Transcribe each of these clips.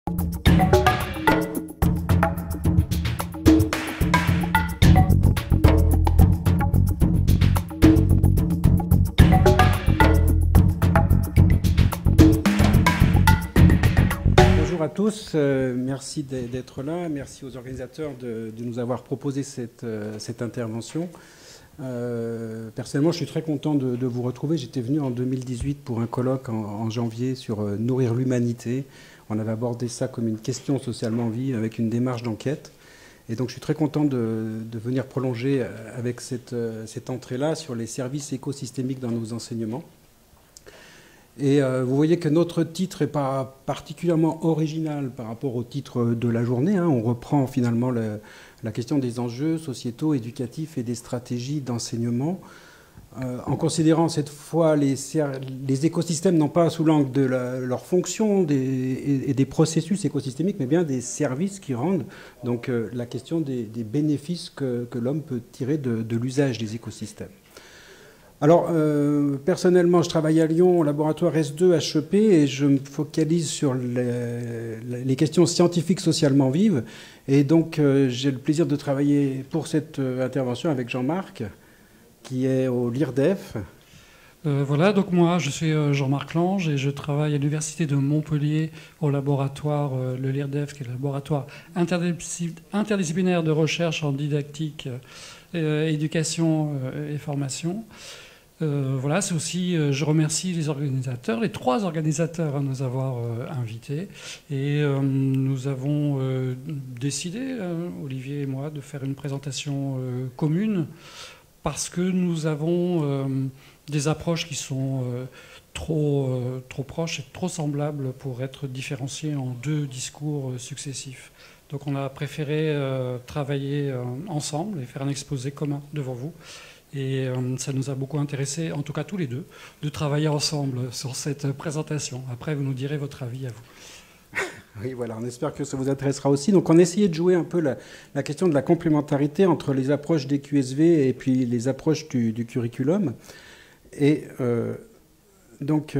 Bonjour à tous, merci d'être là, merci aux organisateurs de nous avoir proposé cette intervention. Personnellement, je suis très content de vous retrouver. J'étais venu en 2018 pour un colloque en janvier sur nourrir l'humanité. On avait abordé ça comme une question socialement vive avec une démarche d'enquête. Et donc je suis très content de venir prolonger avec cette entrée-là sur les services écosystémiques dans nos enseignements. Et vous voyez que notre titre n'est pas particulièrement original par rapport au titre de la journée. On reprend finalement la question des enjeux sociétaux, éducatifs et des stratégies d'enseignement, en considérant cette fois les écosystèmes non pas sous l'angle de leur fonction et des processus écosystémiques, mais bien des services qui rendent. Donc la question des bénéfices que l'homme peut tirer de l'usage des écosystèmes. Alors, personnellement, je travaille à Lyon au laboratoire S2 HEP et je me focalise sur les questions scientifiques socialement vives. Et donc, j'ai le plaisir de travailler pour cette intervention avec Jean-Marc, qui est au LIRDEF. Voilà, donc moi, je suis Jean-Marc Lange et je travaille à l'Université de Montpellier au laboratoire, le LIRDEF, qui est le laboratoire interdisciplinaire de recherche en didactique, éducation et formation. Voilà, c'est aussi, je remercie les organisateurs, les 3 organisateurs à nous avoir invités. Et nous avons décidé, Olivier et moi, de faire une présentation commune parce que nous avons des approches qui sont trop proches et trop semblables pour être différenciées en 2 discours successifs. Donc on a préféré travailler ensemble et faire un exposé commun devant vous. Et ça nous a beaucoup intéressé, en tout cas tous les 2, de travailler ensemble sur cette présentation. Après, vous nous direz votre avis à vous. Oui, voilà, on espère que ça vous intéressera aussi. Donc on a essayé de jouer un peu la question de la complémentarité entre les approches des QSV et puis les approches du curriculum. Et donc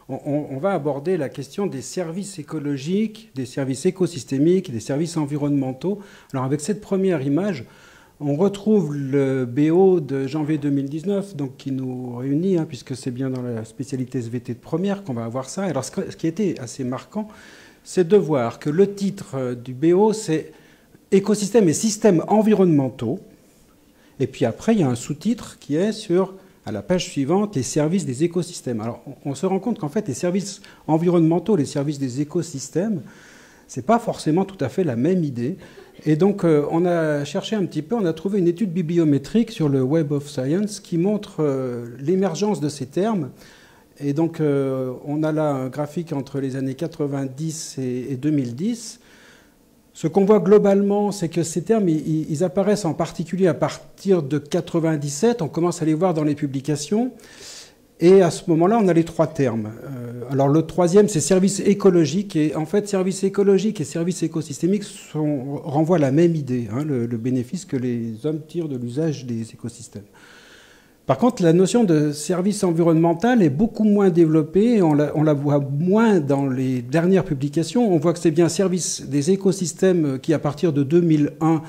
on va aborder la question des services écologiques, des services écosystémiques, des services environnementaux. Alors avec cette première image, on retrouve le BO de janvier 2019, donc qui nous réunit, puisque c'est bien dans la spécialité SVT de première qu'on va avoir ça. Alors, ce qui était assez marquant, c'est de voir que le titre du BO, c'est écosystèmes et systèmes environnementaux. Et puis après, il y a un sous-titre qui est à la page suivante, les services des écosystèmes. Alors, on se rend compte qu'en fait, les services environnementaux, les services des écosystèmes, c'est pas forcément tout à fait la même idée. Et donc, on a cherché un petit peu, on a trouvé une étude bibliométrique sur le Web of Science qui montre l'émergence de ces termes. Et donc, on a là un graphique entre les années 90 et 2010. Ce qu'on voit globalement, c'est que ces termes, ils apparaissent en particulier à partir de 97. On commence à les voir dans les publications. Et à ce moment-là, on a les 3 termes. Alors le 3e, c'est service écologique. Et en fait, service écologique et service écosystémique renvoient à la même idée, le bénéfice que les hommes tirent de l'usage des écosystèmes. Par contre, la notion de service environnemental est beaucoup moins développée. On la voit moins dans les dernières publications. On voit que c'est bien service des écosystèmes qui, à partir de 2001,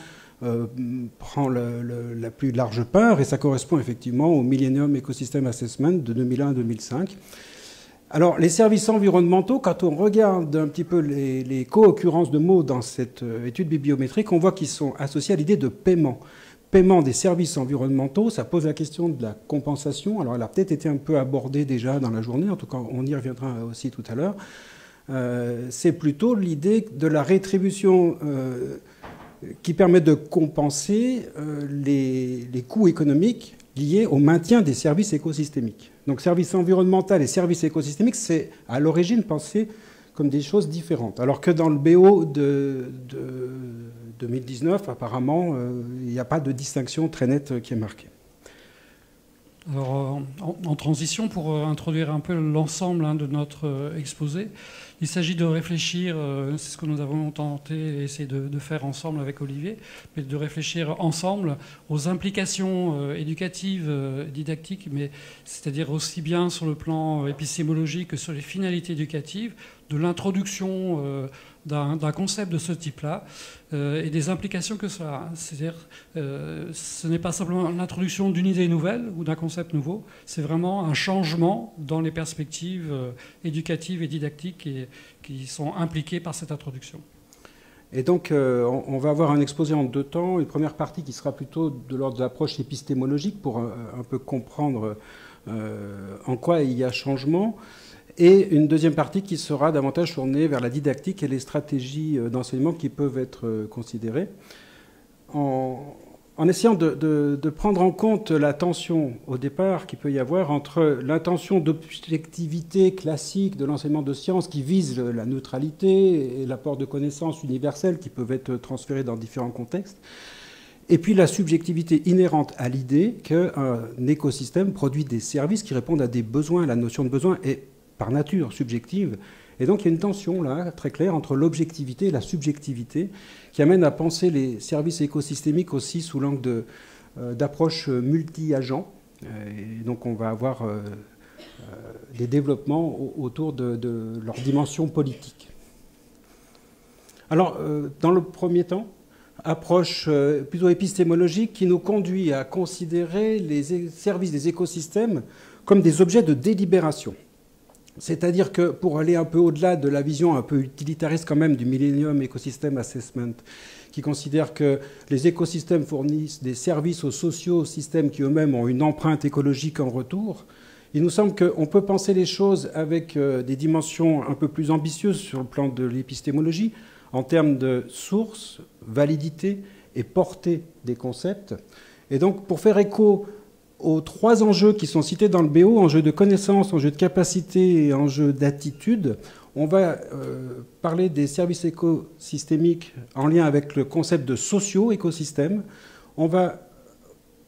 prend la plus large part, et ça correspond effectivement au Millennium Ecosystem Assessment de 2001 à 2005. Alors, les services environnementaux, quand on regarde un petit peu les co-occurrences de mots dans cette étude bibliométrique, on voit qu'ils sont associés à l'idée de paiement. Paiement des services environnementaux, ça pose la question de la compensation. Alors, elle a peut-être été un peu abordée déjà dans la journée, en tout cas, on y reviendra aussi tout à l'heure. C'est plutôt l'idée de la rétribution qui permet de compenser les coûts économiques liés au maintien des services écosystémiques. Donc service environnemental et service écosystémique, c'est à l'origine pensé comme des choses différentes. Alors que dans le BO de 2019, apparemment, il n'y a pas de distinction très nette qui est marquée. Alors, en transition, pour introduire un peu l'ensemble de notre exposé, Il s'agit de réfléchir, c'est ce que nous avons tenté et essayé de faire ensemble avec Olivier, mais de réfléchir ensemble aux implications éducatives, didactiques, mais c'est-à-dire aussi bien sur le plan épistémologique que sur les finalités éducatives, de l'introduction d'un concept de ce type-là et des implications que cela a. C'est-à-dire, ce n'est pas simplement l'introduction d'une idée nouvelle ou d'un concept nouveau, c'est vraiment un changement dans les perspectives éducatives et didactiques qui sont impliquées par cette introduction. Et donc, on va avoir un exposé en 2 temps. Une première partie qui sera plutôt de l'ordre de l'approche épistémologique pour un peu comprendre en quoi il y a changement. Et une deuxième partie qui sera davantage tournée vers la didactique et les stratégies d'enseignement qui peuvent être considérées. En essayant de prendre en compte la tension au départ qu'il peut y avoir entre l'intention d'objectivité classique de l'enseignement de sciences qui vise la neutralité et l'apport de connaissances universelles qui peuvent être transférées dans différents contextes, et puis la subjectivité inhérente à l'idée qu'un écosystème produit des services qui répondent à des besoins. La notion de besoin est par nature subjective. Et donc il y a une tension là, très claire, entre l'objectivité et la subjectivité, qui amène à penser les services écosystémiques aussi sous l'angle d'approche multi-agents. Et donc on va avoir des développements autour de leur dimension politique. Alors, dans le premier temps, approche plutôt épistémologique qui nous conduit à considérer les services des écosystèmes comme des objets de délibération. C'est-à-dire que pour aller un peu au-delà de la vision un peu utilitariste quand même du Millennium Ecosystem Assessment, qui considère que les écosystèmes fournissent des services aux socio-systèmes qui eux-mêmes ont une empreinte écologique en retour, il nous semble qu'on peut penser les choses avec des dimensions un peu plus ambitieuses sur le plan de l'épistémologie, en termes de source, validité et portée des concepts. Et donc, pour faire écho aux 3 enjeux qui sont cités dans le BO, enjeux de connaissance, enjeux de capacité et enjeux d'attitude, on va parler des services écosystémiques en lien avec le concept de socio-écosystème. On va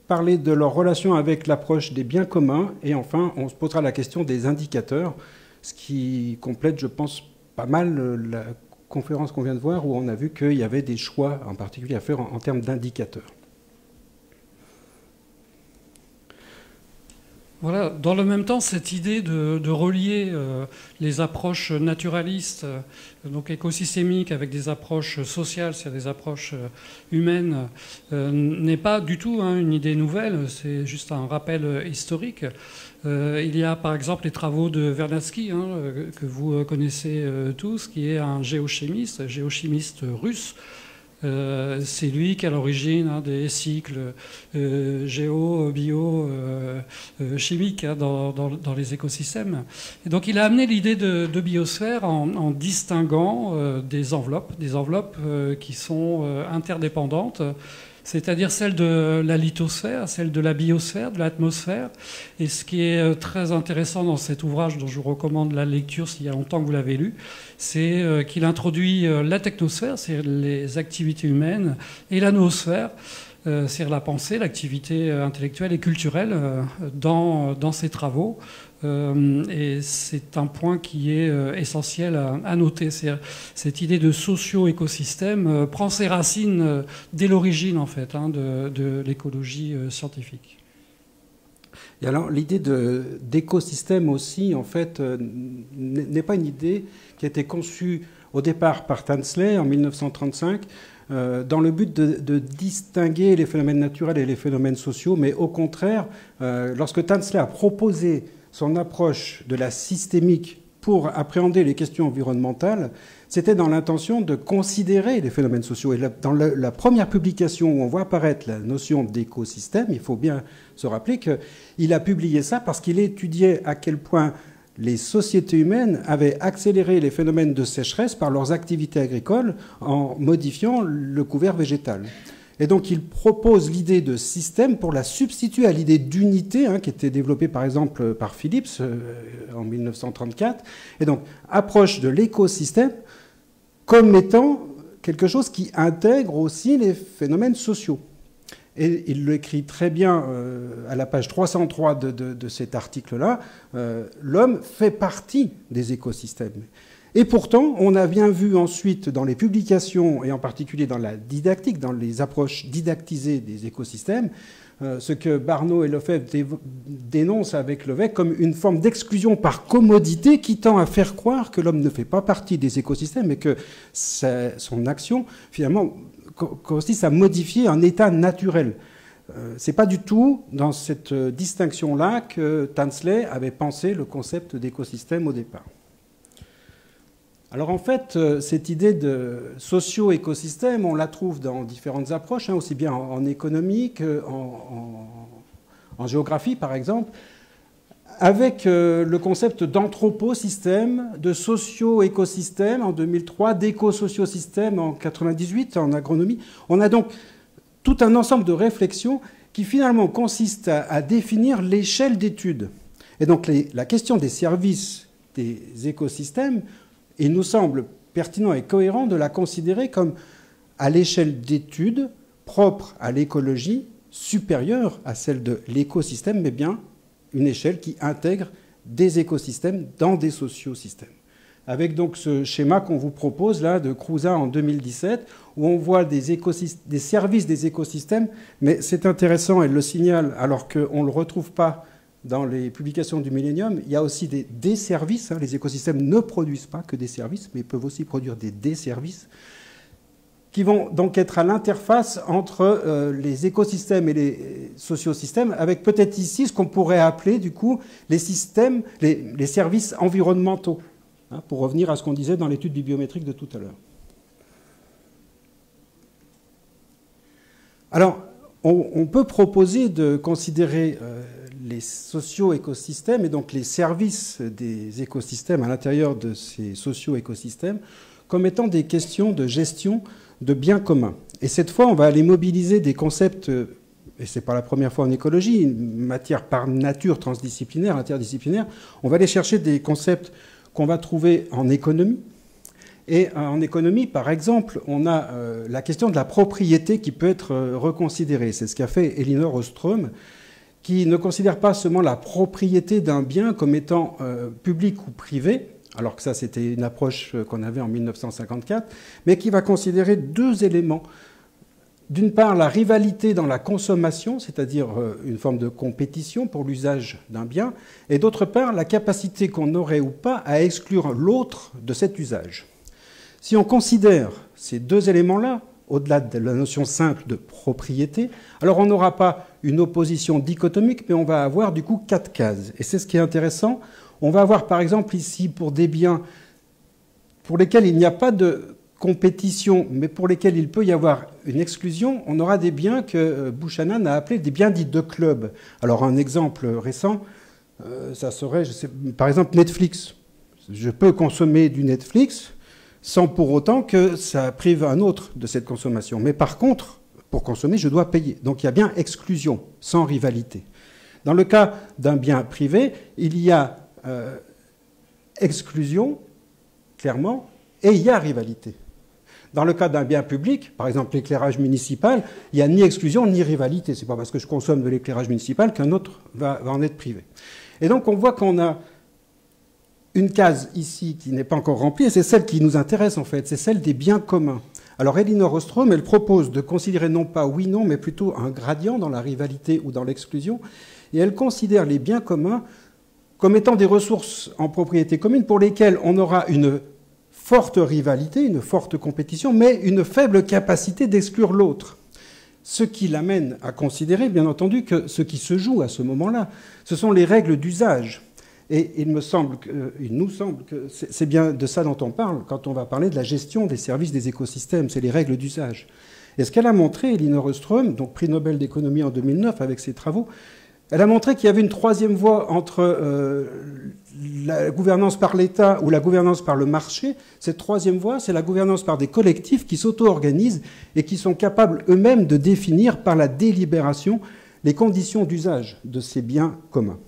parler de leur relation avec l'approche des biens communs. Et enfin, on se posera la question des indicateurs, ce qui complète, je pense, pas mal la conférence qu'on vient de voir, où on a vu qu'il y avait des choix en particulier à faire en termes d'indicateurs. Voilà, dans le même temps, cette idée de relier les approches naturalistes, donc écosystémiques, avec des approches sociales, c'est-à-dire des approches humaines, n'est pas du tout une idée nouvelle, c'est juste un rappel historique. Il y a par exemple les travaux de Vernadsky, que vous connaissez tous, qui est un géochimiste russe. C'est lui qui est à l'origine des cycles géo, bio, chimiques dans les écosystèmes. Et donc il a amené l'idée de biosphère en distinguant des enveloppes qui sont interdépendantes, c'est-à-dire celle de la lithosphère, celle de la biosphère, de l'atmosphère. Et ce qui est très intéressant dans cet ouvrage, dont je vous recommande la lecture s'il y a longtemps que vous l'avez lu, c'est qu'il introduit la technosphère, c'est les activités humaines, et la noosphère, c'est la pensée, l'activité intellectuelle et culturelle dans ses travaux. Et c'est un point qui est essentiel à noter. Cette idée de socio-écosystème prend ses racines dès l'origine, en fait, de l'écologie scientifique. Et alors, l'idée d'écosystème aussi, en fait, n'est pas une idée qui a été conçue au départ par Tansley en 1935, dans le but de distinguer les phénomènes naturels et les phénomènes sociaux, mais au contraire, lorsque Tansley a proposé son approche de la systémique pour appréhender les questions environnementales, c'était dans l'intention de considérer les phénomènes sociaux. Et dans la première publication où on voit apparaître la notion d'écosystème, il faut bien se rappeler qu'il a publié ça parce qu'il étudiait à quel point les sociétés humaines avaient accéléré les phénomènes de sécheresse par leurs activités agricoles en modifiant le couvert végétal. Et donc il propose l'idée de système pour la substituer à l'idée d'unité, qui était développée par exemple par Phillips en 1934. Et donc approche de l'écosystème comme étant quelque chose qui intègre aussi les phénomènes sociaux. Et il l'écrit très bien à la page 303 de cet article-là. L'homme fait partie des écosystèmes. Et pourtant, on a bien vu ensuite dans les publications, et en particulier dans la didactique, dans les approches didactisées des écosystèmes, ce que Barneau et Lefebvre dénoncent avec Levesque comme une forme d'exclusion par commodité qui tend à faire croire que l'homme ne fait pas partie des écosystèmes et que son action, finalement, consiste à modifier un état naturel. Ce n'est pas du tout dans cette distinction-là que Tansley avait pensé le concept d'écosystème au départ. Alors en fait, cette idée de socio-écosystème, on la trouve dans différentes approches, aussi bien en économie qu'en géographie par exemple, avec le concept d'anthroposystème, de socio-écosystème en 2003, d'éco-socio-système en 1998 en agronomie. On a donc tout un ensemble de réflexions qui finalement consistent à définir l'échelle d'études. Et donc la question des services des écosystèmes, il nous semble pertinent et cohérent de la considérer comme à l'échelle d'études propre à l'écologie, supérieure à celle de l'écosystème, mais bien une échelle qui intègre des écosystèmes dans des sociosystèmes. Avec donc ce schéma qu'on vous propose là de Crouza en 2017, où on voit des services des écosystèmes, mais c'est intéressant, elle le signale, alors qu'on ne le retrouve pas dans les publications du Millennium, il y a aussi des desservices. Les écosystèmes ne produisent pas que des services, mais peuvent aussi produire des desservices qui vont donc être à l'interface entre les écosystèmes et les sociosystèmes, avec peut-être ici ce qu'on pourrait appeler du coup les systèmes, les services environnementaux, pour revenir à ce qu'on disait dans l'étude bibliométrique de tout à l'heure. Alors, on peut proposer de considérer les socio-écosystèmes et donc les services des écosystèmes à l'intérieur de ces socio-écosystèmes comme étant des questions de gestion de biens communs. Et cette fois, on va aller mobiliser des concepts, et ce n'est pas la première fois en écologie, une matière par nature transdisciplinaire, interdisciplinaire, on va aller chercher des concepts qu'on va trouver en économie. Et en économie, par exemple, on a la question de la propriété qui peut être reconsidérée. C'est ce qu'a fait Elinor Ostrom, qui ne considère pas seulement la propriété d'un bien comme étant public ou privé, alors que ça c'était une approche qu'on avait en 1954, mais qui va considérer deux éléments. D'une part, la rivalité dans la consommation, c'est-à-dire une forme de compétition pour l'usage d'un bien, et d'autre part, la capacité qu'on aurait ou pas à exclure l'autre de cet usage. Si on considère ces deux éléments-là, au-delà de la notion simple de propriété, alors on n'aura pas une opposition dichotomique, mais on va avoir du coup 4 cases. Et c'est ce qui est intéressant. On va avoir par exemple ici pour des biens pour lesquels il n'y a pas de compétition, mais pour lesquels il peut y avoir une exclusion, on aura des biens que Buchanan a appelés des biens dits de club. Alors un exemple récent, ça serait, par exemple, Netflix. Je peux consommer du Netflix sans pour autant que ça prive un autre de cette consommation. Mais par contre, pour consommer, je dois payer. Donc il y a bien exclusion, sans rivalité. Dans le cas d'un bien privé, il y a exclusion, clairement, et il y a rivalité. Dans le cas d'un bien public, par exemple l'éclairage municipal, il n'y a ni exclusion ni rivalité. Ce n'est pas parce que je consomme de l'éclairage municipal qu'un autre va en être privé. Et donc on voit qu'on a une case ici qui n'est pas encore remplie, et c'est celle qui nous intéresse en fait, c'est celle des biens communs. Alors Elinor Ostrom, elle propose de considérer non pas oui-non, mais plutôt un gradient dans la rivalité ou dans l'exclusion, et elle considère les biens communs comme étant des ressources en propriété commune pour lesquelles on aura une forte rivalité, une forte compétition, mais une faible capacité d'exclure l'autre. Ce qui l'amène à considérer, bien entendu, que ce qui se joue à ce moment-là, ce sont les règles d'usage. Et il nous semble que c'est bien de ça dont on parle quand on va parler de la gestion des services des écosystèmes, c'est les règles d'usage. Et ce qu'elle a montré, Elinor Ostrom, donc prix Nobel d'économie en 2009 avec ses travaux, elle a montré qu'il y avait une troisième voie entre la gouvernance par l'État ou la gouvernance par le marché. Cette troisième voie, c'est la gouvernance par des collectifs qui s'auto-organisent et qui sont capables eux-mêmes de définir par la délibération les conditions d'usage de ces biens communs.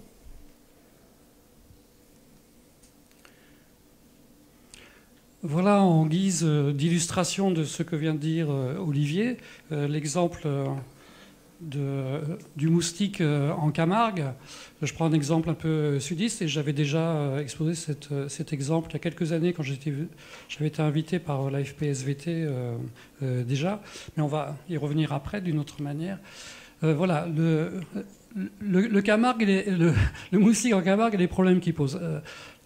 Voilà, en guise d'illustration de ce que vient de dire Olivier, l'exemple du moustique en Camargue. Je prends un exemple un peu sudiste et j'avais déjà exposé cet exemple il y a quelques années quand j'avais été invité par l'AFP-SVT déjà, mais on va y revenir après d'une autre manière. Voilà, le Camargue le moustique en Camargue et les problèmes qu'il pose.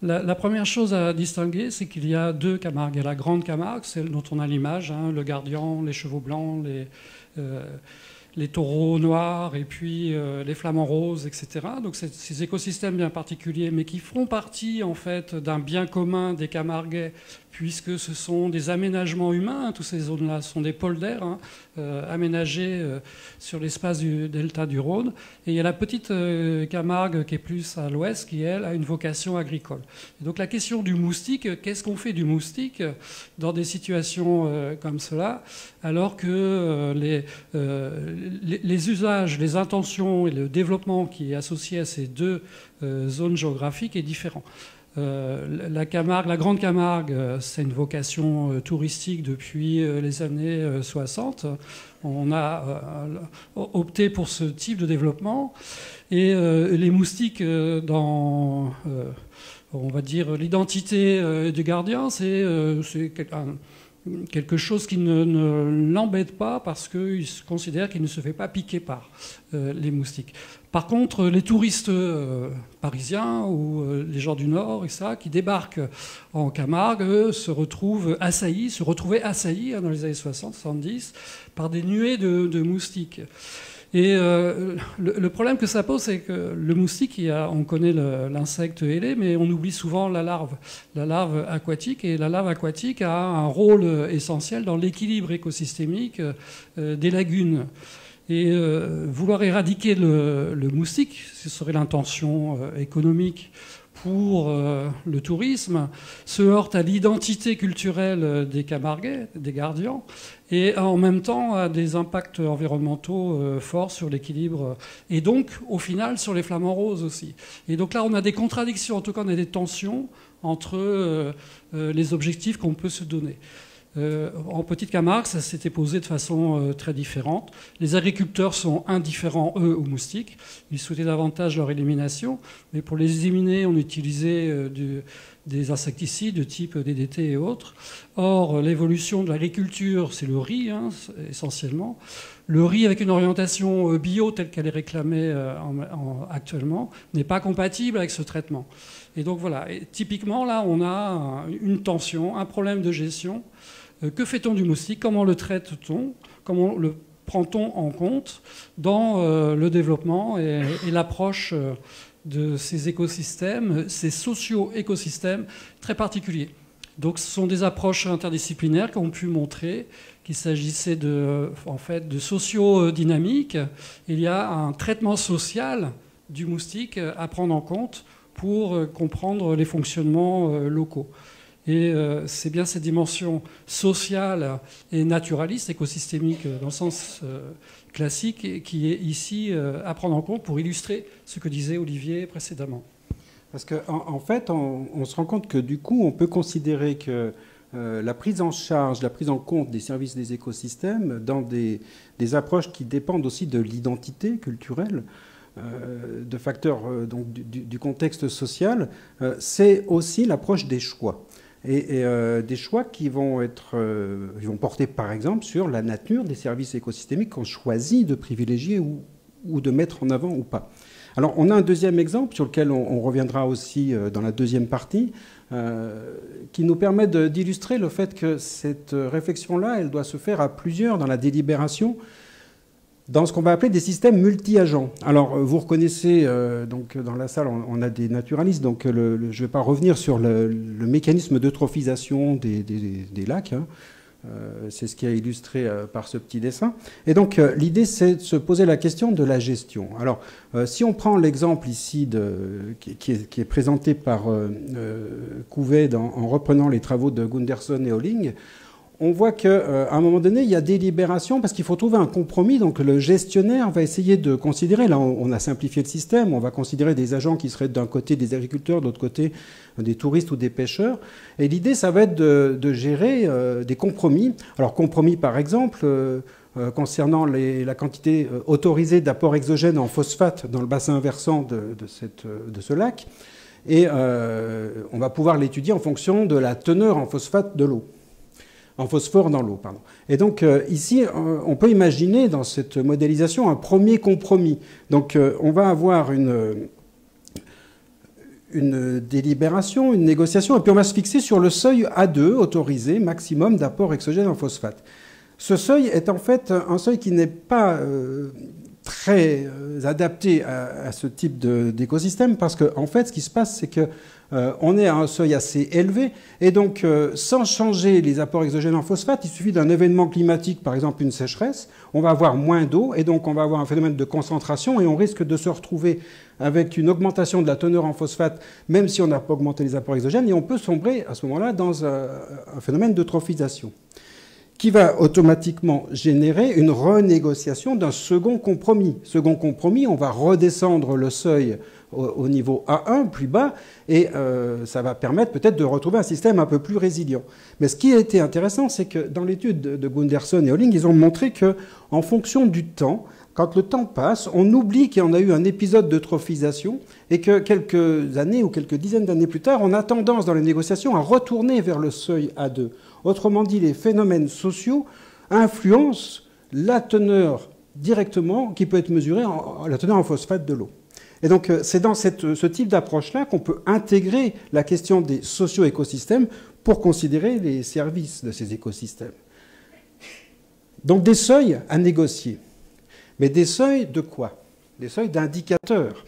La première chose à distinguer, c'est qu'il y a deux Camargues. Il y a la grande Camargue, celle dont on a l'image, hein, le Gardian, les chevaux blancs, les taureaux noirs et puis les flamants roses, etc. Donc ces écosystèmes bien particuliers, mais qui font partie en fait d'un bien commun des Camarguais, puisque ce sont des aménagements humains. Toutes ces zones-là sont des polders aménagés sur l'espace du delta du Rhône. Et il y a la petite Camargue qui est plus à l'ouest, qui, elle, a une vocation agricole. Et donc la question du moustique, qu'est-ce qu'on fait du moustique dans des situations comme cela, alors que les usages, les intentions et le développement qui est associé à ces deux zones géographiques est différent. La Camargue, la Grande Camargue, c'est une vocation touristique depuis les années 60. On a opté pour ce type de développement. Et les moustiques, dans, on va dire, l'identité du gardien, c'est quelque chose qui ne l'embête pas parce qu'il considère qu'il ne se fait pas piquer par les moustiques. Par contre, les touristes parisiens ou les gens du Nord, etc., qui débarquent en Camargue, se retrouvaient assaillis dans les années 60-70 par des nuées de moustiques. Et le problème que ça pose, c'est que le moustique, on connaît l'insecte ailé, mais on oublie souvent la larve aquatique. Et la larve aquatique a un rôle essentiel dans l'équilibre écosystémique des lagunes. Et vouloir éradiquer le moustique, ce serait l'intention économique pour le tourisme, se heurte à l'identité culturelle des Camarguais, des Gardians, et en même temps à des impacts environnementaux forts sur l'équilibre, et donc au final sur les flamants roses aussi. Et donc là on a des contradictions, en tout cas on a des tensions entre les objectifs qu'on peut se donner. En Petite Camargue, ça s'était posé de façon très différente. Les agriculteurs sont indifférents, eux, aux moustiques. Ils souhaitaient davantage leur élimination. Mais pour les éliminer, on utilisait des insecticides de type DDT et autres. Or, l'évolution de l'agriculture, c'est le riz, essentiellement. Le riz avec une orientation bio telle qu'elle est réclamée actuellement n'est pas compatible avec ce traitement. Et donc voilà, et typiquement là on a une tension, un problème de gestion. Que fait-on du moustique? Comment le traite-t-on? Comment le prend-on en compte dans le développement et l'approche de ces écosystèmes, ces socio-écosystèmes très particuliers? Donc ce sont des approches interdisciplinaires qui ont pu montrer qu'il s'agissait en fait, de socio-dynamique. Il y a un traitement social du moustique à prendre en compte pour comprendre les fonctionnements locaux. Et c'est bien cette dimension sociale et naturaliste, écosystémique dans le sens classique, qui est ici à prendre en compte pour illustrer ce que disait Olivier précédemment. Parce qu'en fait, on se rend compte que du coup, on peut considérer que la prise en charge, la prise en compte des services des écosystèmes dans des approches qui dépendent aussi de l'identité culturelle, de facteurs donc, du contexte social, c'est aussi l'approche des choix. Et des choix qui vont porter par exemple sur la nature des services écosystémiques qu'on choisit de privilégier ou de mettre en avant ou pas. Alors on a un deuxième exemple sur lequel on reviendra aussi dans la deuxième partie, qui nous permet d'illustrer le fait que cette réflexion-là, elle doit se faire à plusieurs dans la délibération, dans ce qu'on va appeler des systèmes multi-agents. Alors, vous reconnaissez, donc dans la salle, on a des naturalistes, donc je ne vais pas revenir sur le mécanisme d'eutrophisation des lacs. C'est ce qui est illustré par ce petit dessin. Et donc, l'idée, c'est de se poser la question de la gestion. Alors, si on prend l'exemple ici qui est présenté par Couvet en reprenant les travaux de Gunderson et Holling, on voit qu'à un moment donné, il y a délibération parce qu'il faut trouver un compromis. Donc le gestionnaire va essayer de considérer, là on a simplifié le système, on va considérer des agents qui seraient d'un côté des agriculteurs, de l'autre côté des touristes ou des pêcheurs. Et l'idée, ça va être de gérer des compromis. Alors compromis par exemple, concernant la quantité autorisée d'apport exogène en phosphate dans le bassin versant de ce lac. Et on va pouvoir l'étudier en fonction de la teneur en phosphate de l'eau. En phosphore dans l'eau, pardon. Et donc ici, on peut imaginer dans cette modélisation un premier compromis. Donc on va avoir une délibération, une négociation, et puis on va se fixer sur le seuil A2 autorisé maximum d'apport exogène en phosphate. Ce seuil est en fait un seuil qui n'est pas très adapté à ce type d'écosystème, parce qu'en fait, ce qui se passe, c'est que on est à un seuil assez élevé, et donc sans changer les apports exogènes en phosphate, il suffit d'un événement climatique, par exemple une sécheresse, on va avoir moins d'eau, et donc on va avoir un phénomène de concentration, et on risque de se retrouver avec une augmentation de la teneur en phosphate, même si on n'a pas augmenté les apports exogènes, et on peut sombrer à ce moment-là dans un phénomène d'eutrophisation, qui va automatiquement générer une renégociation d'un second compromis. Second compromis, on va redescendre le seuil au niveau A1, plus bas, et ça va permettre peut-être de retrouver un système un peu plus résilient. Mais ce qui a été intéressant, c'est que dans l'étude de Gunderson et Holling, ils ont montré qu'en fonction du temps, quand le temps passe, on oublie qu'il y en a eu un épisode d'eutrophisation et que quelques années ou quelques dizaines d'années plus tard, on a tendance dans les négociations à retourner vers le seuil A2. Autrement dit, les phénomènes sociaux influencent la teneur directement qui peut être mesurée la teneur en phosphate de l'eau. Et donc, c'est dans ce type d'approche-là qu'on peut intégrer la question des socio-écosystèmes pour considérer les services de ces écosystèmes. Donc, des seuils à négocier. Mais des seuils de quoi? Des seuils d'indicateurs.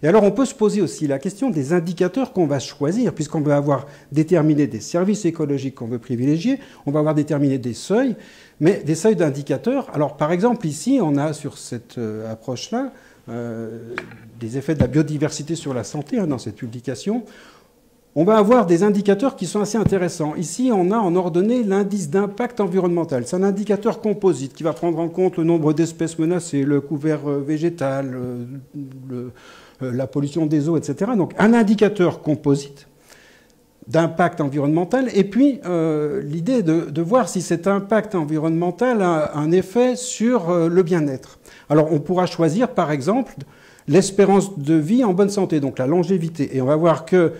Et alors, on peut se poser aussi la question des indicateurs qu'on va choisir, puisqu'on veut avoir déterminé des services écologiques qu'on veut privilégier, on va avoir déterminé des seuils, mais des seuils d'indicateurs. Alors, par exemple, ici, on a sur cette approche-là des effets de la biodiversité sur la santé, dans cette publication. On va avoir des indicateurs qui sont assez intéressants. Ici, on a en ordonnée l'indice d'impact environnemental. C'est un indicateur composite qui va prendre en compte le nombre d'espèces menacées, le couvert végétal, la pollution des eaux, etc. Donc un indicateur composite d'impact environnemental, et puis l'idée de voir si cet impact environnemental a un effet sur le bien-être. Alors on pourra choisir, par exemple, l'espérance de vie en bonne santé, donc la longévité. Et on va voir que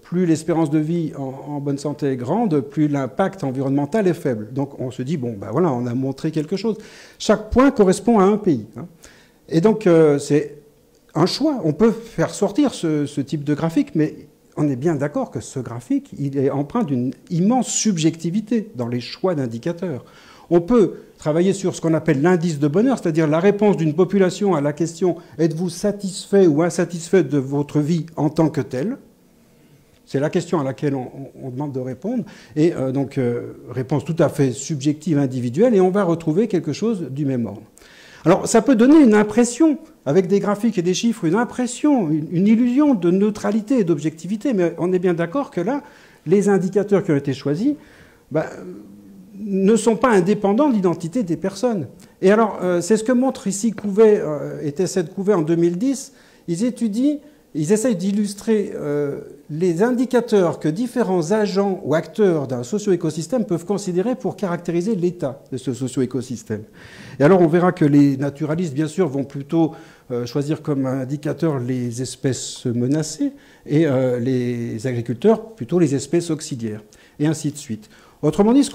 plus l'espérance de vie en bonne santé est grande, plus l'impact environnemental est faible. Donc on se dit, bon, ben voilà, on a montré quelque chose. Chaque point correspond à un pays. Et donc c'est un choix. On peut faire sortir ce type de graphique, mais on est bien d'accord que ce graphique, il est empreint d'une immense subjectivité dans les choix d'indicateurs. On peut travailler sur ce qu'on appelle l'indice de bonheur, c'est-à-dire la réponse d'une population à la question « Êtes-vous satisfait ou insatisfait de votre vie en tant que telle ?» C'est la question à laquelle on demande de répondre. Et donc, réponse tout à fait subjective, individuelle, et on va retrouver quelque chose du même ordre. Alors, ça peut donner une impression, avec des graphiques et des chiffres, une impression, une illusion de neutralité et d'objectivité, mais on est bien d'accord que là, les indicateurs qui ont été choisis ne sont pas indépendants de l'identité des personnes. Et alors, c'est ce que montre ici Couvet, et Tessette Couvet en 2010. Ils essayent d'illustrer les indicateurs que différents agents ou acteurs d'un socio-écosystème peuvent considérer pour caractériser l'état de ce socio-écosystème. Et alors, on verra que les naturalistes, bien sûr, vont plutôt choisir comme indicateur les espèces menacées et les agriculteurs plutôt les espèces auxiliaires, et ainsi de suite. Autrement dit,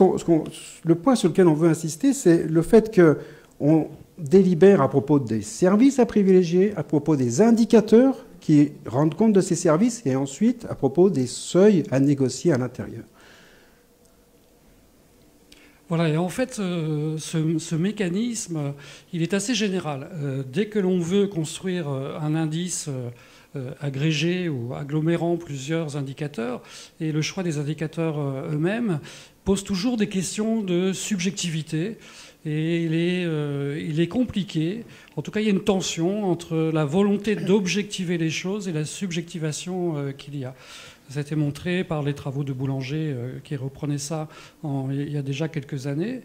le point sur lequel on veut insister, c'est le fait qu'on délibère à propos des services à privilégier, à propos des indicateurs qui rendent compte de ces services, et ensuite à propos des seuils à négocier à l'intérieur. Voilà, et en fait, ce mécanisme, il est assez général. Dès que l'on veut construire un indice agrégé ou agglomérant plusieurs indicateurs, et le choix des indicateurs eux-mêmes pose toujours des questions de subjectivité. Et il est compliqué. En tout cas, il y a une tension entre la volonté d'objectiver les choses et la subjectivation qu'il y a. Ça a été montré par les travaux de Boulanger qui reprenaient ça il y a déjà quelques années.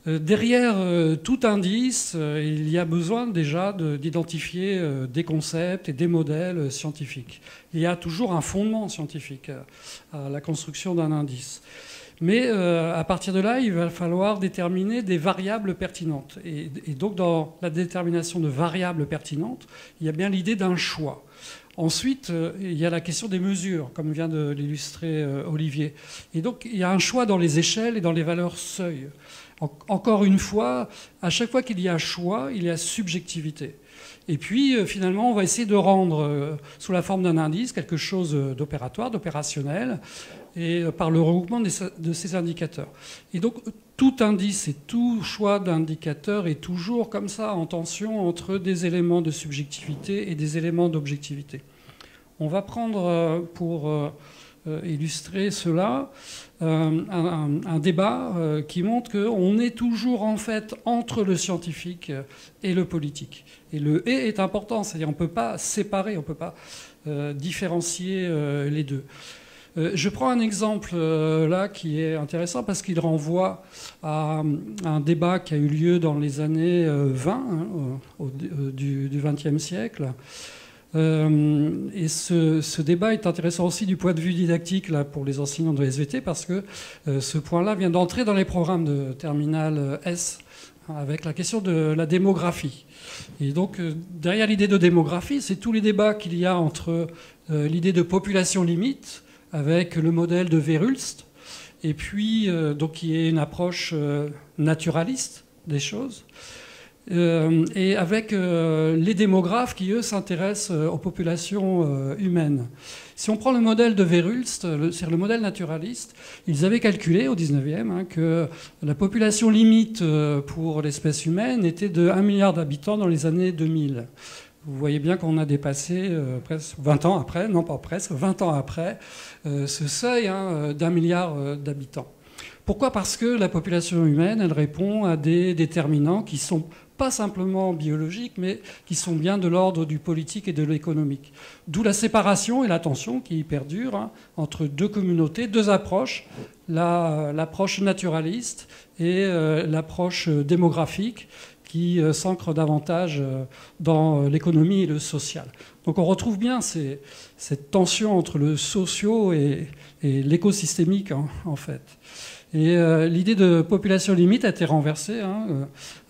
Derrière tout indice, il y a besoin déjà d'identifier des concepts et des modèles scientifiques. Il y a toujours un fondement scientifique à la construction d'un indice. Mais à partir de là, il va falloir déterminer des variables pertinentes. Et donc, dans la détermination de variables pertinentes, il y a bien l'idée d'un choix. Ensuite, il y a la question des mesures, comme vient de l'illustrer Olivier. Et donc, il y a un choix dans les échelles et dans les valeurs seuil. Encore une fois, à chaque fois qu'il y a choix, il y a subjectivité. Et puis, finalement, on va essayer de rendre, sous la forme d'un indice, quelque chose d'opératoire, d'opérationnel, et par le regroupement de ces indicateurs. Et donc, tout indice et tout choix d'indicateur est toujours comme ça, en tension entre des éléments de subjectivité et des éléments d'objectivité. On va prendre, pour illustrer cela, un débat qui montre qu'on est toujours en fait entre le scientifique et le politique. Et le « et » est important, c'est-à-dire on ne peut pas séparer, on ne peut pas différencier les deux. Je prends un exemple là qui est intéressant parce qu'il renvoie à un débat qui a eu lieu dans les années 20 du XXe siècle. Et ce débat est intéressant aussi du point de vue didactique là, pour les enseignants de SVT parce que ce point-là vient d'entrer dans les programmes de terminale S avec la question de la démographie. Et donc derrière l'idée de démographie, c'est tous les débats qu'il y a entre l'idée de population limite avec le modèle de Verhulst, et puis donc qui est une approche naturaliste des choses, et avec les démographes qui, eux, s'intéressent aux populations humaines. Si on prend le modèle de Verhulst, c'est le modèle naturaliste, ils avaient calculé au 19e que la population limite pour l'espèce humaine était de 1 milliard d'habitants dans les années 2000. Vous voyez bien qu'on a dépassé presque 20 ans après, non pas presque, 20 ans après, ce seuil d'1 milliard d'habitants. Pourquoi ? Parce que la population humaine, elle répond à des déterminants qui sont pas simplement biologiques, mais qui sont bien de l'ordre du politique et de l'économique. D'où la séparation et la tension qui perdure entre deux communautés, deux approches, l'approche naturaliste et l'approche démographique, qui s'ancre davantage dans l'économie et le social. Donc on retrouve bien cette tension entre le socio et l'écosystémique, en fait. Et l'idée de population limite a été renversée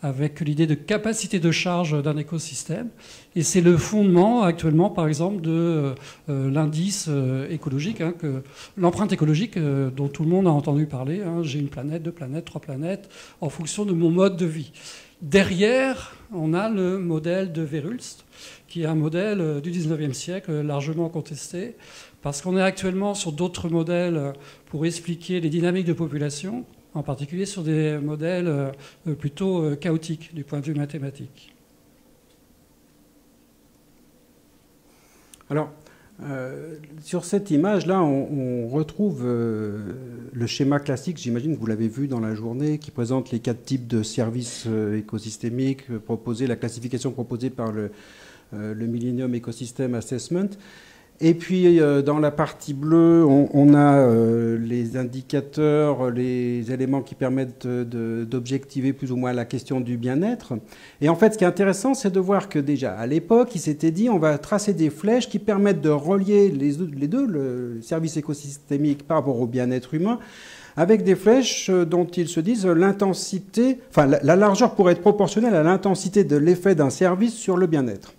avec l'idée de capacité de charge d'un écosystème. Et c'est le fondement actuellement, par exemple, de l'indice écologique, l'empreinte écologique dont tout le monde a entendu parler. J'ai une planète, 2 planètes, 3 planètes, en fonction de mon mode de vie. Derrière, on a le modèle de Verhulst, qui est un modèle du 19e siècle, largement contesté, parce qu'on est actuellement sur d'autres modèles pour expliquer les dynamiques de population, en particulier sur des modèles plutôt chaotiques du point de vue mathématique. Alors, sur cette image-là, on retrouve le schéma classique, j'imagine que vous l'avez vu dans la journée, qui présente les 4 types de services écosystémiques proposés, la classification proposée par le Millennium Ecosystem Assessment. Et puis, dans la partie bleue, on a les indicateurs, les éléments qui permettent d'objectiver plus ou moins la question du bien-être. Et en fait, ce qui est intéressant, c'est de voir que déjà, à l'époque, il s'était dit, on va tracer des flèches qui permettent de relier les deux, le service écosystémique par rapport au bien-être humain, avec des flèches dont ils se disent l'intensité, enfin, la largeur pourrait être proportionnelle à l'intensité de l'effet d'un service sur le bien-être.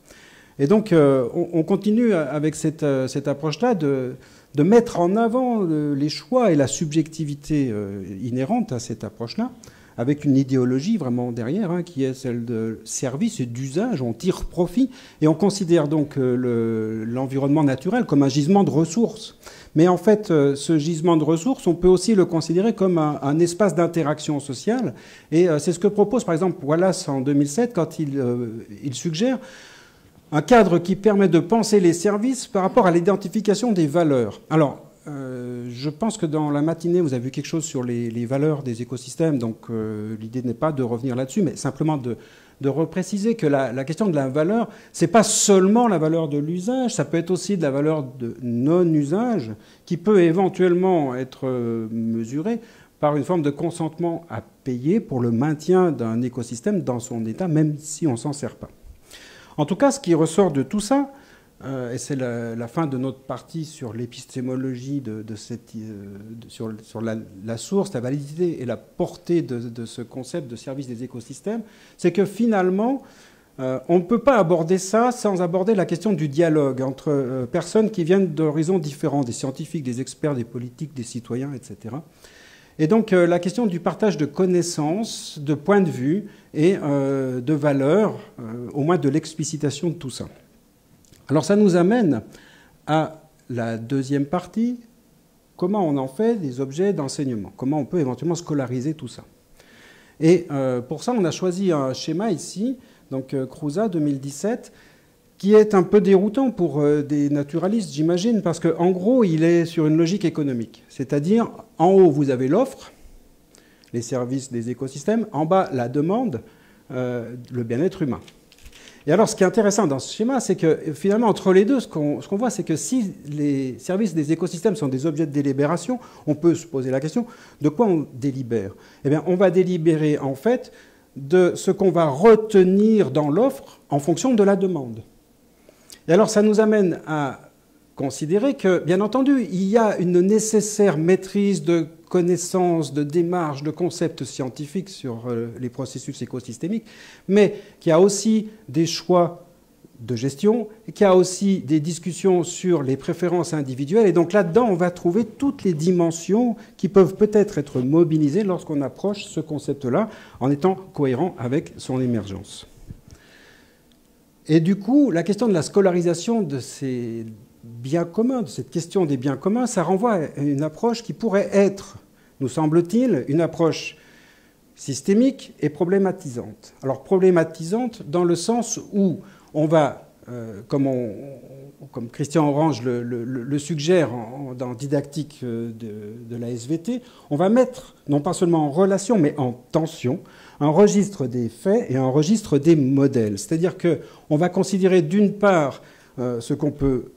Et donc, on continue avec cette approche-là de mettre en avant les choix et la subjectivité inhérente à cette approche-là, avec une idéologie vraiment derrière, qui est celle de service et d'usage. On tire profit et on considère donc l'environnement naturel comme un gisement de ressources. Mais en fait, ce gisement de ressources, on peut aussi le considérer comme un espace d'interaction sociale. Et c'est ce que propose, par exemple, Wallace en 2007, quand il suggère un cadre qui permet de penser les services par rapport à l'identification des valeurs. Alors, je pense que dans la matinée, vous avez vu quelque chose sur les valeurs des écosystèmes, donc l'idée n'est pas de revenir là-dessus, mais simplement de repréciser que la question de la valeur, c'est pas seulement la valeur de l'usage, ça peut être aussi de la valeur de non-usage, qui peut éventuellement être mesurée par une forme de consentement à payer pour le maintien d'un écosystème dans son état, même si on ne s'en sert pas. En tout cas, ce qui ressort de tout ça, et c'est la fin de notre partie sur l'épistémologie sur la source, la validité et la portée de ce concept de service des écosystèmes, c'est que finalement, on ne peut pas aborder ça sans aborder la question du dialogue entre personnes qui viennent d'horizons différents, des scientifiques, des experts, des politiques, des citoyens, etc. Et donc la question du partage de connaissances, de points de vue et de valeurs, au moins de l'explicitation de tout ça. Alors ça nous amène à la deuxième partie, comment on en fait des objets d'enseignement, comment on peut éventuellement scolariser tout ça. Et pour ça, on a choisi un schéma ici, donc Cruza 2017, qui est un peu déroutant pour des naturalistes, j'imagine, parce qu'en gros, il est sur une logique économique. C'est-à-dire, en haut, vous avez l'offre, les services des écosystèmes, en bas, la demande, le bien-être humain. Et alors, ce qui est intéressant dans ce schéma, c'est que finalement, entre les deux, ce qu'on voit, c'est que si les services des écosystèmes sont des objets de délibération, on peut se poser la question, de quoi on délibère? Eh bien, on va délibérer, en fait, de ce qu'on va retenir dans l'offre en fonction de la demande. Et alors, ça nous amène à considérer que, bien entendu, il y a une nécessaire maîtrise de connaissances, de démarches, de concepts scientifiques sur les processus écosystémiques, mais qu'il y a aussi des choix de gestion, qu'il y a aussi des discussions sur les préférences individuelles. Et donc là-dedans, on va trouver toutes les dimensions qui peuvent peut-être être mobilisées lorsqu'on approche ce concept-là en étant cohérent avec son émergence. Et du coup, la question de la scolarisation de ces biens communs, de cette question des biens communs, ça renvoie à une approche qui pourrait être, nous semble-t-il, une approche systémique et problématisante. Alors problématisante dans le sens où on va, comme Christian Orange le suggère dans Didactique de la SVT, on va mettre, non pas seulement en relation, mais en tension, un registre des faits et un registre des modèles. C'est-à-dire qu'on va considérer d'une part ce qu'on peut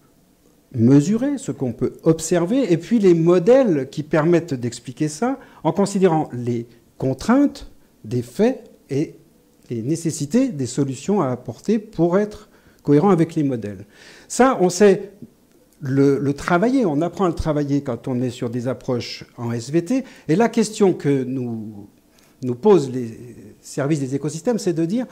mesurer, ce qu'on peut observer, et puis les modèles qui permettent d'expliquer ça, en considérant les contraintes des faits et les nécessités des solutions à apporter pour être cohérent avec les modèles. Ça, on sait le travailler, on apprend à le travailler quand on est sur des approches en SVT, et la question que nous posent les services des écosystèmes, c'est de dire,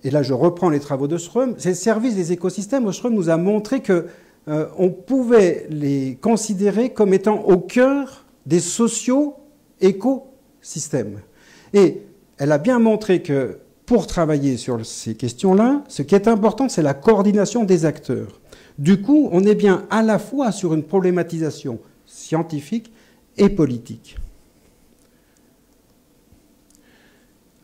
et là je reprends les travaux de Schröm, ces services des écosystèmes, Schröm nous a montré que on pouvait les considérer comme étant au cœur des socio-écosystèmes. Et elle a bien montré que pour travailler sur ces questions-là, ce qui est important, c'est la coordination des acteurs. Du coup, on est bien à la fois sur une problématisation scientifique et politique.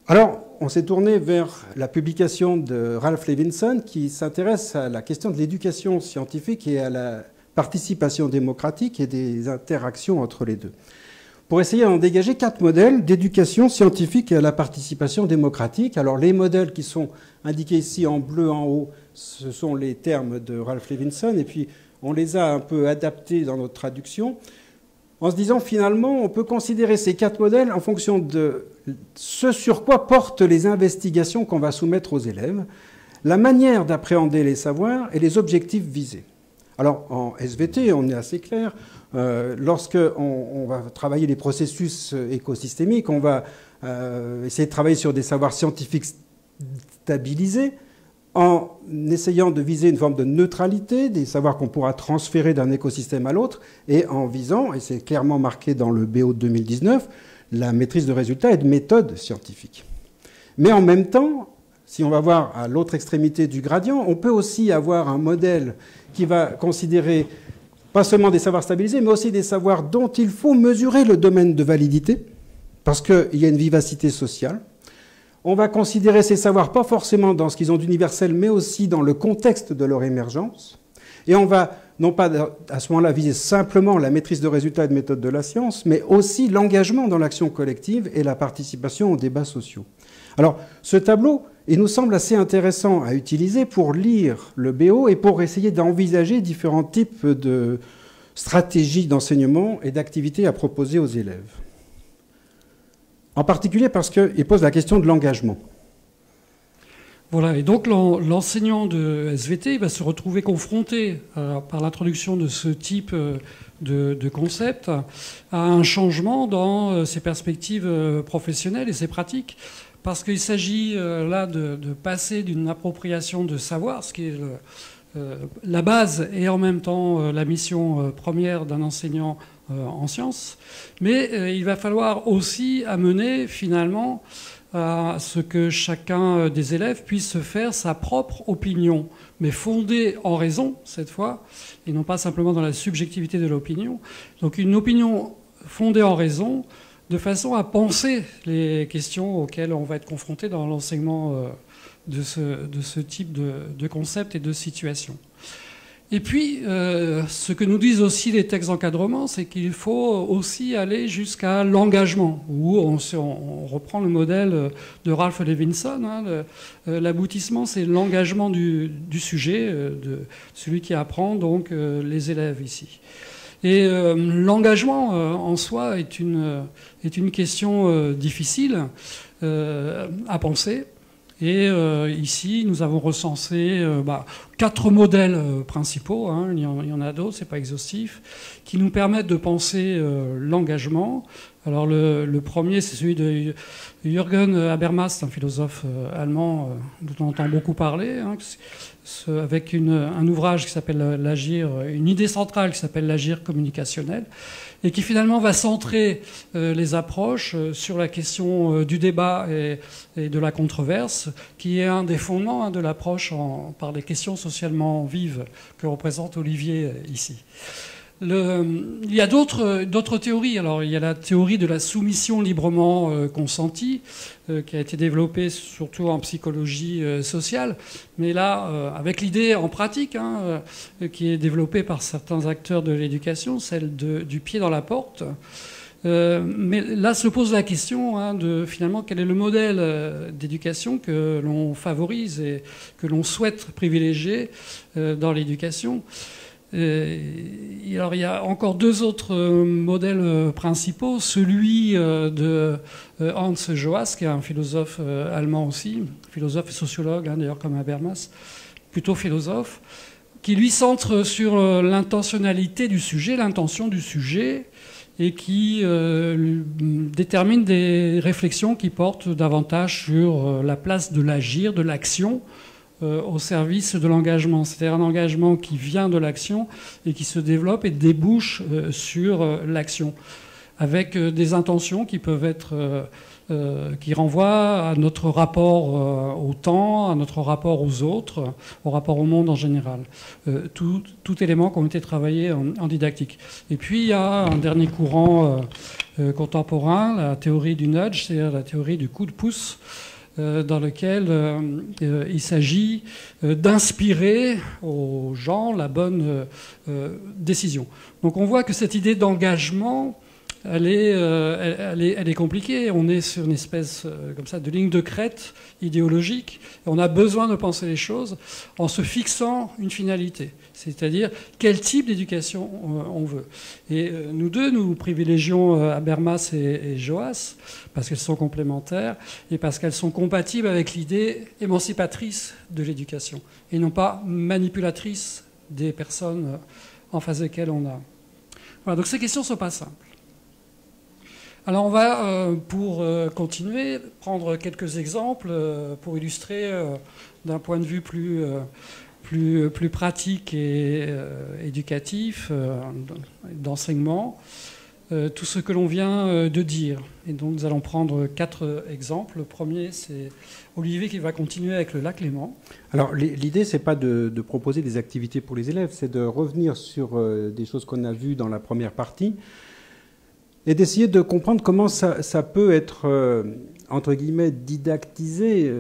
Alors, on s'est tourné vers la publication de Ralph Levinson qui s'intéresse à la question de l'éducation scientifique et à la participation démocratique et des interactions entre les deux, pour essayer d'en dégager 4 modèles d'éducation scientifique et à la participation démocratique. Alors les modèles qui sont indiqués ici en bleu en haut, ce sont les termes de Ralph Levinson, et puis on les a un peu adaptés dans notre traduction, en se disant finalement on peut considérer ces 4 modèles en fonction de ce sur quoi portent les investigations qu'on va soumettre aux élèves, la manière d'appréhender les savoirs et les objectifs visés. Alors en SVT, on est assez clair, lorsqu'on va travailler les processus écosystémiques, on va essayer de travailler sur des savoirs scientifiques stabilisés, en essayant de viser une forme de neutralité, des savoirs qu'on pourra transférer d'un écosystème à l'autre, et en visant, et c'est clairement marqué dans le BO de 2019, la maîtrise de résultats et de méthodes scientifiques. Mais en même temps, si on va voir à l'autre extrémité du gradient, on peut aussi avoir un modèle qui va considérer pas seulement des savoirs stabilisés, mais aussi des savoirs dont il faut mesurer le domaine de validité, parce qu'il y a une vivacité sociale. On va considérer ces savoirs pas forcément dans ce qu'ils ont d'universel, mais aussi dans le contexte de leur émergence. Et on va, non pas à ce moment-là, viser simplement la maîtrise de résultats et de méthodes de la science, mais aussi l'engagement dans l'action collective et la participation aux débats sociaux. Alors, ce tableau, il nous semble assez intéressant à utiliser pour lire le BO et pour essayer d'envisager différents types de stratégies d'enseignement et d'activités à proposer aux élèves. En particulier parce qu'il pose la question de l'engagement. Voilà, et donc l'enseignant de SVT va se retrouver confronté par l'introduction de ce type de concept à un changement dans ses perspectives professionnelles et ses pratiques, parce qu'il s'agit là de passer d'une appropriation de savoir, ce qui est la base et en même temps la mission première d'un enseignant en sciences, mais il va falloir aussi amener finalement à ce que chacun des élèves puisse se faire sa propre opinion, mais fondée en raison, cette fois, et non pas simplement dans la subjectivité de l'opinion. Donc une opinion fondée en raison, de façon à penser les questions auxquelles on va être confronté dans l'enseignement de ce type de concept et de situation. Et puis, ce que nous disent aussi les textes d'encadrement, c'est qu'il faut aussi aller jusqu'à l'engagement, où on reprend le modèle de Ralph Levinson. Hein, l'aboutissement, c'est l'engagement du sujet, de celui qui apprend, donc les élèves ici. Et l'engagement en soi est une question difficile à penser. Et ici, nous avons recensé 4 modèles principaux, hein, il y en a d'autres, c'est pas exhaustif, qui nous permettent de penser l'engagement. Alors le premier, c'est celui de Jürgen Habermas, un philosophe allemand dont on entend beaucoup parler, hein, avec un ouvrage qui s'appelle l'agir, une idée centrale qui s'appelle l'agir communicationnel, et qui finalement va centrer les approches sur la question du débat et de la controverse, qui est un des fondements de l'approche par les questions socialement vives que représente Olivier ici. Il y a d'autres théories. Alors, il y a la théorie de la soumission librement consentie, qui a été développée surtout en psychologie sociale. Mais là, avec l'idée en pratique, hein, qui est développée par certains acteurs de l'éducation, celle du pied dans la porte. Mais là se pose la question hein, de finalement quel est le modèle d'éducation que l'on favorise et que l'on souhaite privilégier dans l'éducation. Alors il y a encore 2 autres modèles principaux. Celui de Hans Joas, qui est un philosophe allemand aussi, philosophe et sociologue, hein, d'ailleurs comme Habermas, plutôt philosophe, qui lui centre sur l'intentionnalité du sujet, l'intention du sujet, et qui détermine des réflexions qui portent davantage sur la place de l'agir, de l'action, au service de l'engagement. C'est-à-dire un engagement qui vient de l'action et qui se développe et débouche sur l'action, avec des intentions qui peuvent être... qui renvoient à notre rapport au temps, à notre rapport aux autres, au rapport au monde en général. Tout élément qui ont été travaillés en didactique. Et puis il y a un dernier courant contemporain, la théorie du nudge, c'est-à-dire la théorie du coup de pouce, dans lequel il s'agit d'inspirer aux gens la bonne décision. Donc on voit que cette idée d'engagement, elle est compliquée. On est sur une espèce comme ça de ligne de crête idéologique. Et on a besoin de penser les choses en se fixant une finalité, c'est-à-dire quel type d'éducation on veut. Et nous deux, nous privilégions Habermas et Joas parce qu'elles sont complémentaires et parce qu'elles sont compatibles avec l'idée émancipatrice de l'éducation et non pas manipulatrice des personnes en face desquelles on a. Voilà, donc ces questions ne sont pas simples. Alors on va, pour continuer, prendre quelques exemples pour illustrer d'un point de vue plus pratique et éducatif, d'enseignement, tout ce que l'on vient de dire. Et donc nous allons prendre 4 exemples. Le premier, c'est Olivier qui va continuer avec le lac Léman. Alors l'idée, c'est pas de proposer des activités pour les élèves, c'est de revenir sur des choses qu'on a vues dans la première partie, et d'essayer de comprendre comment ça peut être, entre guillemets, didactisé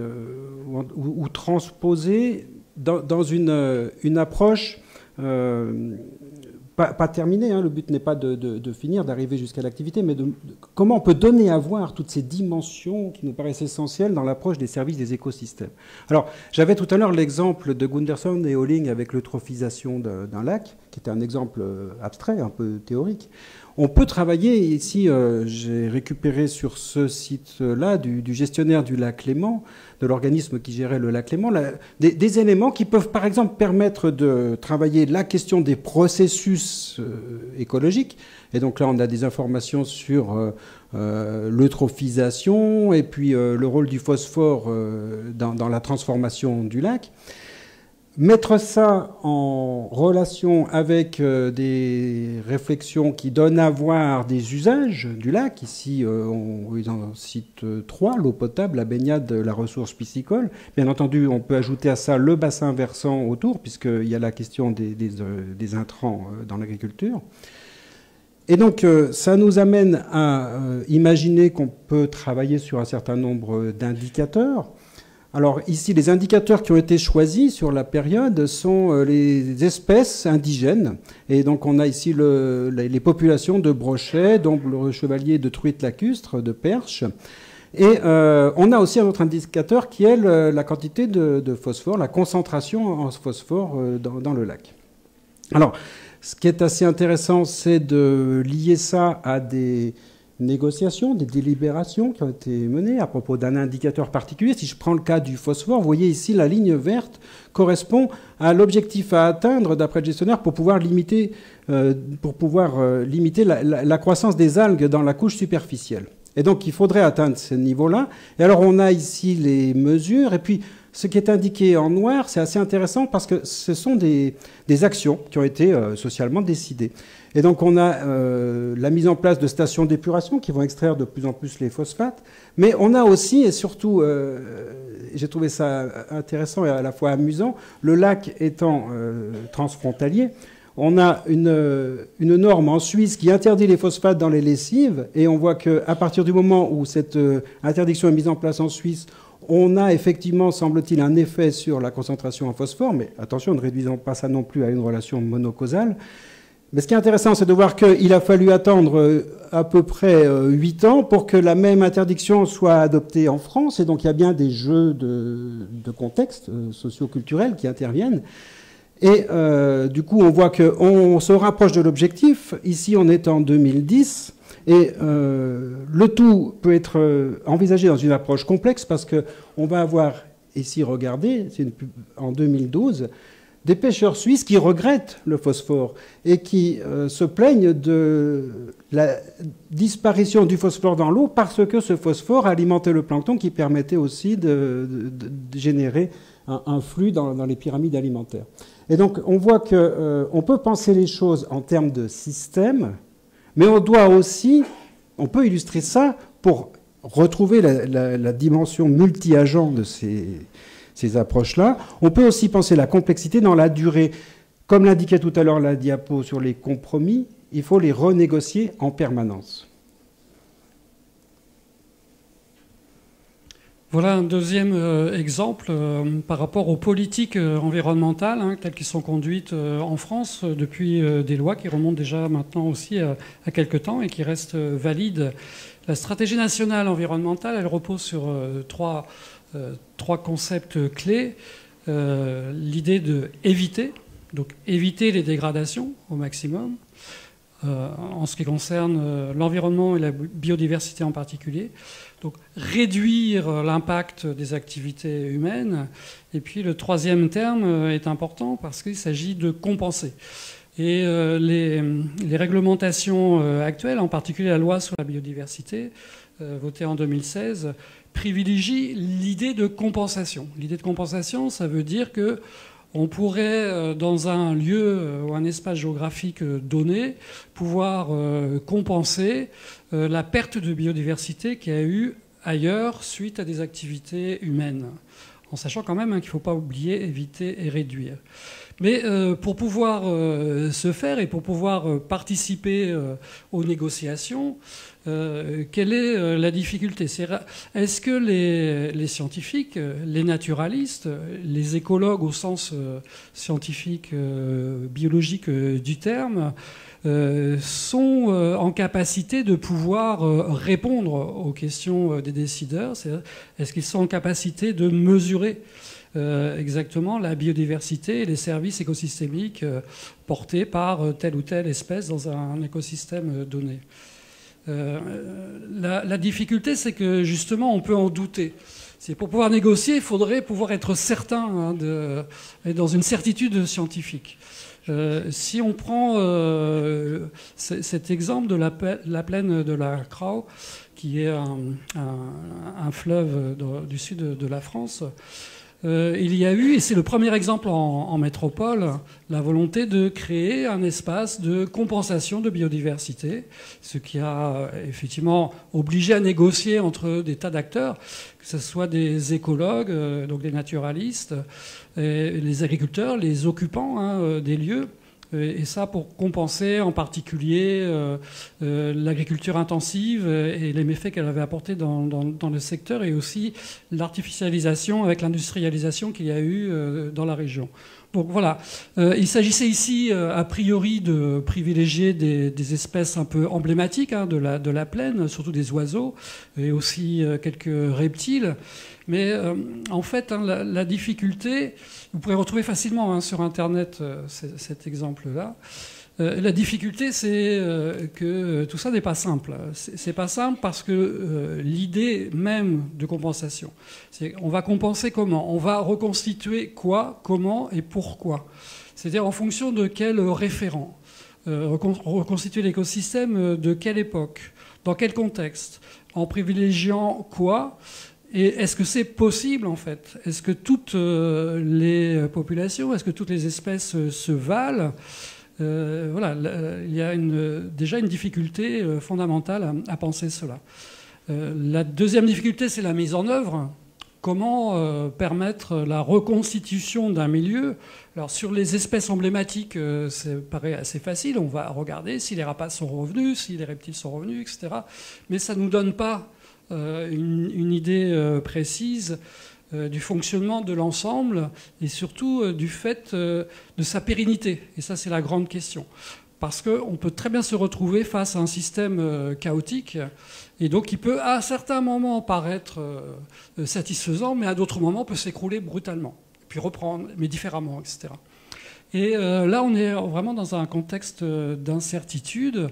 ou transposé dans une approche pas terminée. Hein. Le but n'est pas de finir, d'arriver jusqu'à l'activité, mais comment on peut donner à voir toutes ces dimensions qui nous paraissent essentielles dans l'approche des services des écosystèmes. Alors, j'avais tout à l'heure l'exemple de Gunderson et Holling avec l'eutrophisation d'un lac, qui était un exemple abstrait, un peu théorique. On peut travailler, ici j'ai récupéré sur ce site-là du gestionnaire du lac Léman, de l'organisme qui gérait le lac Léman, des éléments qui peuvent par exemple permettre de travailler la question des processus écologiques. Et donc là on a des informations sur l'eutrophisation et puis le rôle du phosphore dans la transformation du lac. Mettre ça en relation avec des réflexions qui donnent à voir des usages du lac. Ici, on en cite 3, l'eau potable, la baignade, la ressource piscicole. Bien entendu, on peut ajouter à ça le bassin versant autour, puisqu'il y a la question des intrants dans l'agriculture. Et donc, ça nous amène à imaginer qu'on peut travailler sur un certain nombre d'indicateurs. Alors ici, les indicateurs qui ont été choisis sur la période sont les espèces indigènes. Et donc on a ici les populations de brochets, d'omble chevalier, de truites lacustres, de perches. Et on a aussi un autre indicateur qui est la quantité de phosphore, la concentration en phosphore dans le lac. Alors, ce qui est assez intéressant, c'est de lier ça à des négociations, des délibérations qui ont été menées à propos d'un indicateur particulier. Si je prends le cas du phosphore, vous voyez ici la ligne verte correspond à l'objectif à atteindre d'après le gestionnaire pour pouvoir limiter la croissance des algues dans la couche superficielle. Et donc il faudrait atteindre ce niveau-là. Et alors on a ici les mesures et puis ce qui est indiqué en noir, c'est assez intéressant parce que ce sont des actions qui ont été socialement décidées. Et donc on a la mise en place de stations d'épuration qui vont extraire de plus en plus les phosphates, mais on a aussi, et surtout, j'ai trouvé ça intéressant et à la fois amusant, le lac étant transfrontalier, on a une norme en Suisse qui interdit les phosphates dans les lessives, et on voit qu'à partir du moment où cette interdiction est mise en place en Suisse, on a effectivement, semble-t-il, un effet sur la concentration en phosphore, mais attention, ne réduisons pas ça non plus à une relation monocausale. Mais ce qui est intéressant, c'est de voir qu'il a fallu attendre à peu près 8 ans pour que la même interdiction soit adoptée en France. Et donc il y a bien des jeux de contexte socio-culturels qui interviennent. Et du coup, on voit qu'on se rapproche de l'objectif. Ici, on est en 2010. Et le tout peut être envisagé dans une approche complexe parce qu'on va avoir, ici, regardez, c'est en 2012, des pêcheurs suisses qui regrettent le phosphore et qui se plaignent de la disparition du phosphore dans l'eau parce que ce phosphore alimentait le plancton qui permettait aussi de générer un flux dans les pyramides alimentaires. Et donc on voit qu'on peut penser les choses en termes de système, mais on peut illustrer ça pour retrouver la dimension multi-agent de ces approches-là. On peut aussi penser la complexité dans la durée. Comme l'indiquait tout à l'heure la diapo sur les compromis, il faut les renégocier en permanence. Voilà un deuxième exemple par rapport aux politiques environnementales telles qu'elles sont conduites en France depuis des lois qui remontent déjà maintenant aussi à quelques temps et qui restent valides. La stratégie nationale environnementale, elle repose sur trois concepts clés. L'idée de éviter les dégradations au maximum, en ce qui concerne l'environnement et la biodiversité en particulier. Donc réduire l'impact des activités humaines. Et puis le troisième terme est important parce qu'il s'agit de compenser. Et les réglementations actuelles, en particulier la loi sur la biodiversité, votée en 2016, privilégie l'idée de compensation. L'idée de compensation, ça veut dire que on pourrait, dans un lieu ou un espace géographique donné, pouvoir compenser la perte de biodiversité qu'il y a eu ailleurs suite à des activités humaines. En sachant quand même qu'il ne faut pas oublier, éviter et réduire. Mais pour pouvoir se faire et pour pouvoir participer aux négociations, quelle est la difficulté? Est-ce que les scientifiques, les naturalistes, les écologues au sens scientifique, biologique du terme, sont en capacité de pouvoir répondre aux questions des décideurs? Est-ce qu'ils sont en capacité de mesurer exactement la biodiversité et les services écosystémiques portés par telle ou telle espèce dans un écosystème donné. La difficulté, c'est que justement, on peut en douter. Pour pouvoir négocier, il faudrait pouvoir être certain et dans une certitude scientifique. Si on prend cet exemple de la plaine de la Crau, qui est un fleuve du sud de la France, il y a eu, et c'est le premier exemple en métropole, la volonté de créer un espace de compensation de biodiversité, ce qui a effectivement obligé à négocier entre des tas d'acteurs, que ce soit des écologues, donc des naturalistes, et les agriculteurs, les occupants des lieux. Et ça pour compenser en particulier l'agriculture intensive et les méfaits qu'elle avait apportés dans le secteur, et aussi l'artificialisation avec l'industrialisation qu'il y a eu dans la région. Donc voilà, il s'agissait ici a priori de privilégier des espèces un peu emblématiques de la plaine, surtout des oiseaux et aussi quelques reptiles. Mais en fait, la difficulté, vous pourrez retrouver facilement sur Internet cet exemple-là. La difficulté, c'est que tout ça n'est pas simple. C'est pas simple parce que l'idée même de compensation, c'est on va compenser comment ? On va reconstituer quoi, comment et pourquoi ? C'est-à-dire en fonction de quel référent ? Reconstituer l'écosystème de quelle époque ? Dans quel contexte ? En privilégiant quoi ? Et est-ce que c'est possible, en fait ? Est-ce que toutes les populations, est-ce que toutes les espèces se valent ? Voilà, il y a déjà une difficulté fondamentale à penser cela. La deuxième difficulté, c'est la mise en œuvre. Comment permettre la reconstitution d'un milieu ? Alors, sur les espèces emblématiques, ça paraît assez facile. On va regarder si les rapaces sont revenus, si les reptiles sont revenus, etc. Mais ça ne nous donne pas une idée précise du fonctionnement de l'ensemble et surtout du fait de sa pérennité. Et ça, c'est la grande question. Parce qu'on peut très bien se retrouver face à un système chaotique et donc qui peut à certains moments paraître satisfaisant, mais à d'autres moments peut s'écrouler brutalement, puis reprendre, mais différemment, etc. Et là, on est vraiment dans un contexte d'incertitude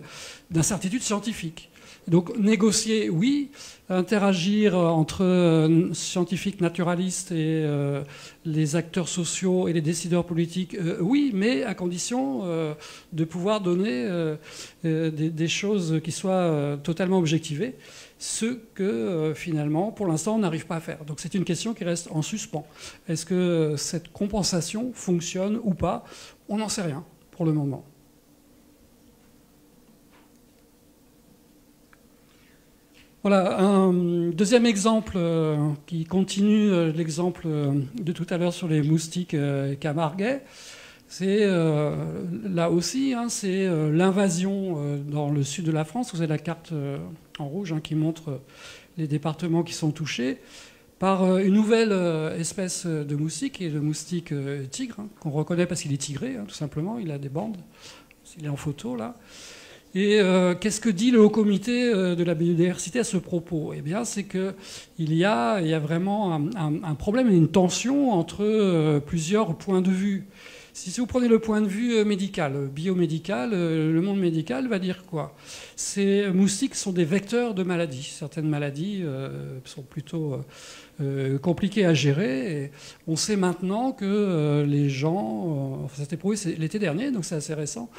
scientifique. Donc négocier, oui. Interagir entre scientifiques naturalistes et les acteurs sociaux et les décideurs politiques, oui, mais à condition de pouvoir donner des choses qui soient totalement objectivées, ce que finalement, pour l'instant, on n'arrive pas à faire. Donc c'est une question qui reste en suspens. Est-ce que cette compensation fonctionne ou pas ? On n'en sait rien pour le moment. Voilà, un deuxième exemple qui continue l'exemple de tout à l'heure sur les moustiques camarguais. C'est là aussi, c'est l'invasion dans le sud de la France. Vous avez la carte en rouge qui montre les départements qui sont touchés par une nouvelle espèce de moustique, qui est le moustique tigre, qu'on reconnaît parce qu'il est tigré, tout simplement. Il a des bandes. Il est en photo, là. Et qu'est-ce que dit le Haut Comité de la biodiversité à ce propos ? Eh bien, c'est qu'il y a vraiment un problème et une tension entre plusieurs points de vue. Si vous prenez le point de vue médical, biomédical, le monde médical va dire quoi ? Ces moustiques sont des vecteurs de maladies. Certaines maladies sont plutôt compliquées à gérer. Et on sait maintenant que les gens, ça s'est prouvé l'été dernier, donc c'est assez récent,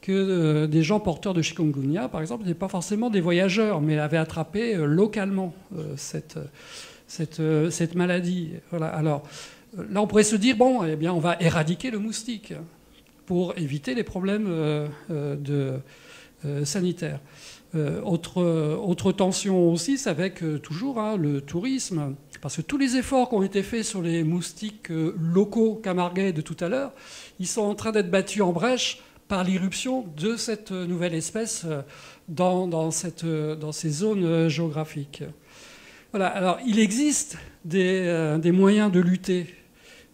que des gens porteurs de chikungunya, par exemple, n'étaient pas forcément des voyageurs, mais avaient attrapé localement cette maladie. Voilà. Alors, là, on pourrait se dire, bon, eh bien, on va éradiquer le moustique pour éviter les problèmes sanitaires. Autre tension aussi, c'est avec toujours le tourisme, parce que tous les efforts qui ont été faits sur les moustiques locaux camarguais de tout à l'heure, ils sont en train d'être battus en brèche par l'irruption de cette nouvelle espèce dans ces zones géographiques. Voilà. Alors, il existe des moyens de lutter,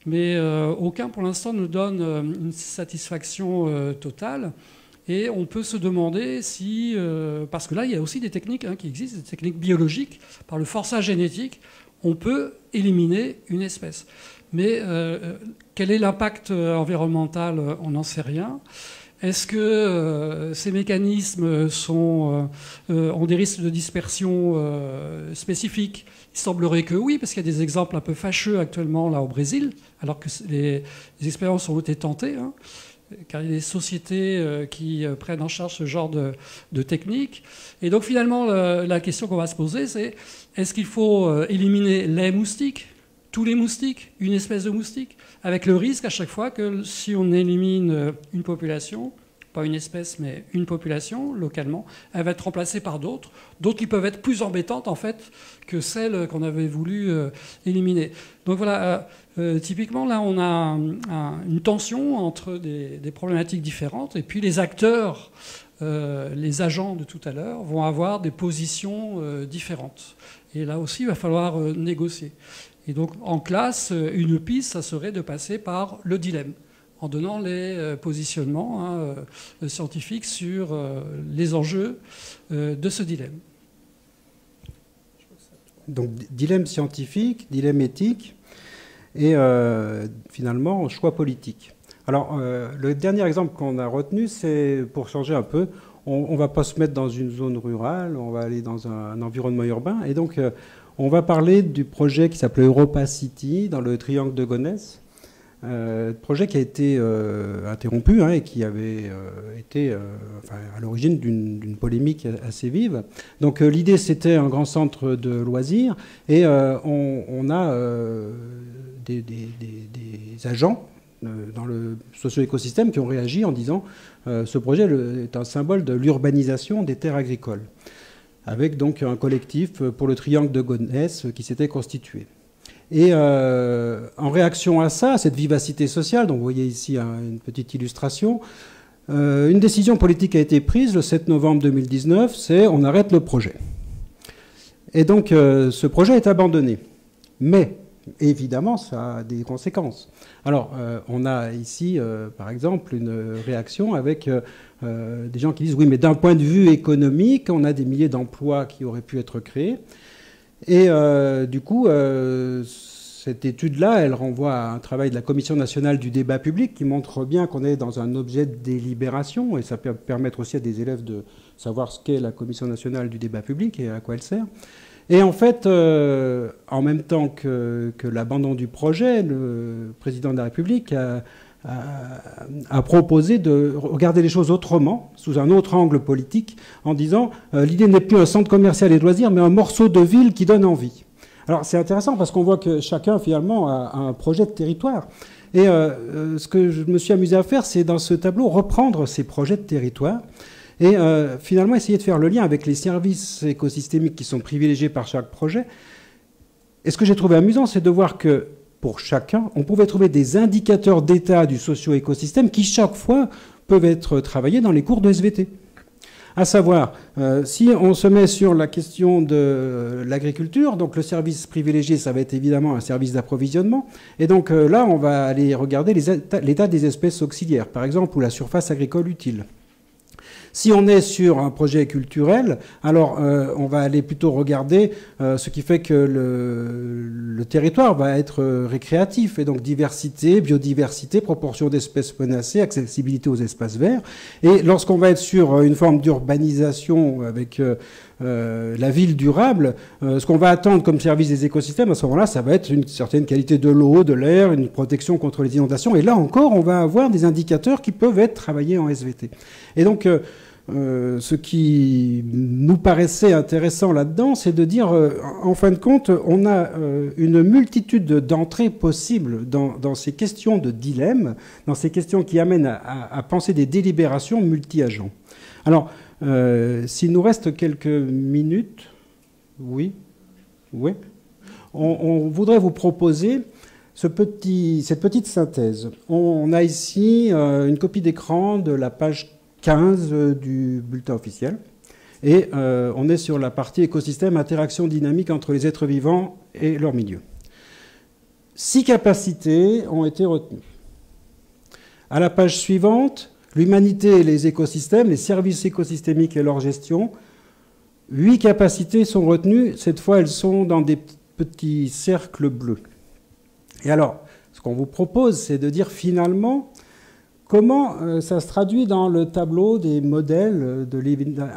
mais aucun pour l'instant ne donne une satisfaction totale. Et on peut se demander si, parce que là il y a aussi des techniques qui existent, des techniques biologiques, par le forçage génétique, on peut éliminer une espèce. Mais quel est l'impact environnemental? On n'en sait rien. Est-ce que ces mécanismes ont des risques de dispersion spécifiques? Il semblerait que oui, parce qu'il y a des exemples un peu fâcheux actuellement là au Brésil, alors que les expériences ont été tentées, hein, car il y a des sociétés qui prennent en charge ce genre de techniques. Et donc finalement, la question qu'on va se poser, c'est est-ce qu'il faut éliminer les moustiques, tous les moustiques, une espèce de moustique, avec le risque à chaque fois que si on élimine une population, pas une espèce, mais une population, localement, elle va être remplacée par d'autres qui peuvent être plus embêtantes, en fait, que celles qu'on avait voulu éliminer. Donc voilà, typiquement, là, on a une tension entre des problématiques différentes, et puis les acteurs, les agents de tout à l'heure, vont avoir des positions différentes. Et là aussi, il va falloir négocier. Et donc, en classe, une piste, ça serait de passer par le dilemme, en donnant les positionnements scientifiques sur les enjeux de ce dilemme. Donc, dilemme scientifique, dilemme éthique et finalement, choix politique. Alors, le dernier exemple qu'on a retenu, c'est pour changer un peu. On ne va pas se mettre dans une zone rurale, on va aller dans un environnement urbain. Et donc, on va parler du projet qui s'appelait Europa City, dans le triangle de Gonesse. Projet qui a été interrompu et qui avait été à l'origine d'une polémique assez vive. Donc l'idée, c'était un grand centre de loisirs et on a des agents dans le socio-écosystème qui ont réagi en disant ce projet est un symbole de l'urbanisation des terres agricoles, avec donc un collectif pour le triangle de Gonesse qui s'était constitué. Et en réaction à ça, à cette vivacité sociale, donc vous voyez ici une petite illustration, une décision politique a été prise le 7 novembre 2019, c'est on arrête le projet. Et donc ce projet est abandonné. Mais évidemment, ça a des conséquences. Alors on a ici, par exemple, une réaction avec des gens qui disent oui, mais d'un point de vue économique, on a des milliers d'emplois qui auraient pu être créés. Et du coup, cette étude-là, elle renvoie à un travail de la Commission nationale du débat public qui montre bien qu'on est dans un objet de délibération, et ça peut permettre aussi à des élèves de savoir ce qu'est la Commission nationale du débat public et à quoi elle sert. Et en fait, en même temps que l'abandon du projet, le président de la République a proposé de regarder les choses autrement, sous un autre angle politique, en disant l'idée n'est plus un centre commercial et de loisirs, mais un morceau de ville qui donne envie. Alors c'est intéressant parce qu'on voit que chacun finalement a un projet de territoire. Et ce que je me suis amusé à faire, c'est dans ce tableau reprendre ces projets de territoire et finalement essayer de faire le lien avec les services écosystémiques qui sont privilégiés par chaque projet. Et ce que j'ai trouvé amusant, c'est de voir que pour chacun, on pouvait trouver des indicateurs d'état du socio-écosystème qui, chaque fois, peuvent être travaillés dans les cours de SVT. À savoir, si on se met sur la question de l'agriculture, donc le service privilégié, ça va être évidemment un service d'approvisionnement. Et donc là, on va aller regarder l'état des espèces auxiliaires, par exemple, ou la surface agricole utile. Si on est sur un projet culturel, alors on va aller plutôt regarder ce qui fait que le territoire va être récréatif, et donc diversité, biodiversité, proportion d'espèces menacées, accessibilité aux espaces verts. Et lorsqu'on va être sur une forme d'urbanisation avec la ville durable, ce qu'on va attendre comme service des écosystèmes, à ce moment-là, ça va être une certaine qualité de l'eau, de l'air, une protection contre les inondations. Et là encore, on va avoir des indicateurs qui peuvent être travaillés en SVT. Et donc, ce qui nous paraissait intéressant là-dedans, c'est de dire, en fin de compte, on a une multitude d'entrées possibles dans ces questions de dilemme, dans ces questions qui amènent à penser des délibérations multi-agents. Alors, s'il nous reste quelques minutes, oui, on voudrait vous proposer cette petite synthèse. On a ici une copie d'écran de la page 15 du bulletin officiel. Et on est sur la partie écosystème, interaction dynamique entre les êtres vivants et leur milieu. 6 capacités ont été retenues. À la page suivante, l'humanité et les écosystèmes, les services écosystémiques et leur gestion. 8 capacités sont retenues. Cette fois, elles sont dans des petits cercles bleus. Et alors, Ce qu'on vous propose, c'est de dire finalement comment ça se traduit dans le tableau des modèles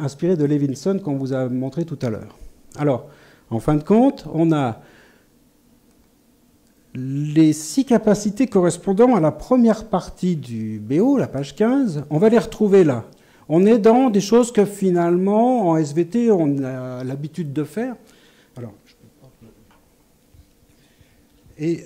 inspirés de Levinson qu'on vous a montré tout à l'heure. Alors, en fin de compte, on a les 6 capacités correspondant à la première partie du BO, la page 15. On va les retrouver là. On est dans des choses que finalement, en SVT, on a l'habitude de faire. Alors, et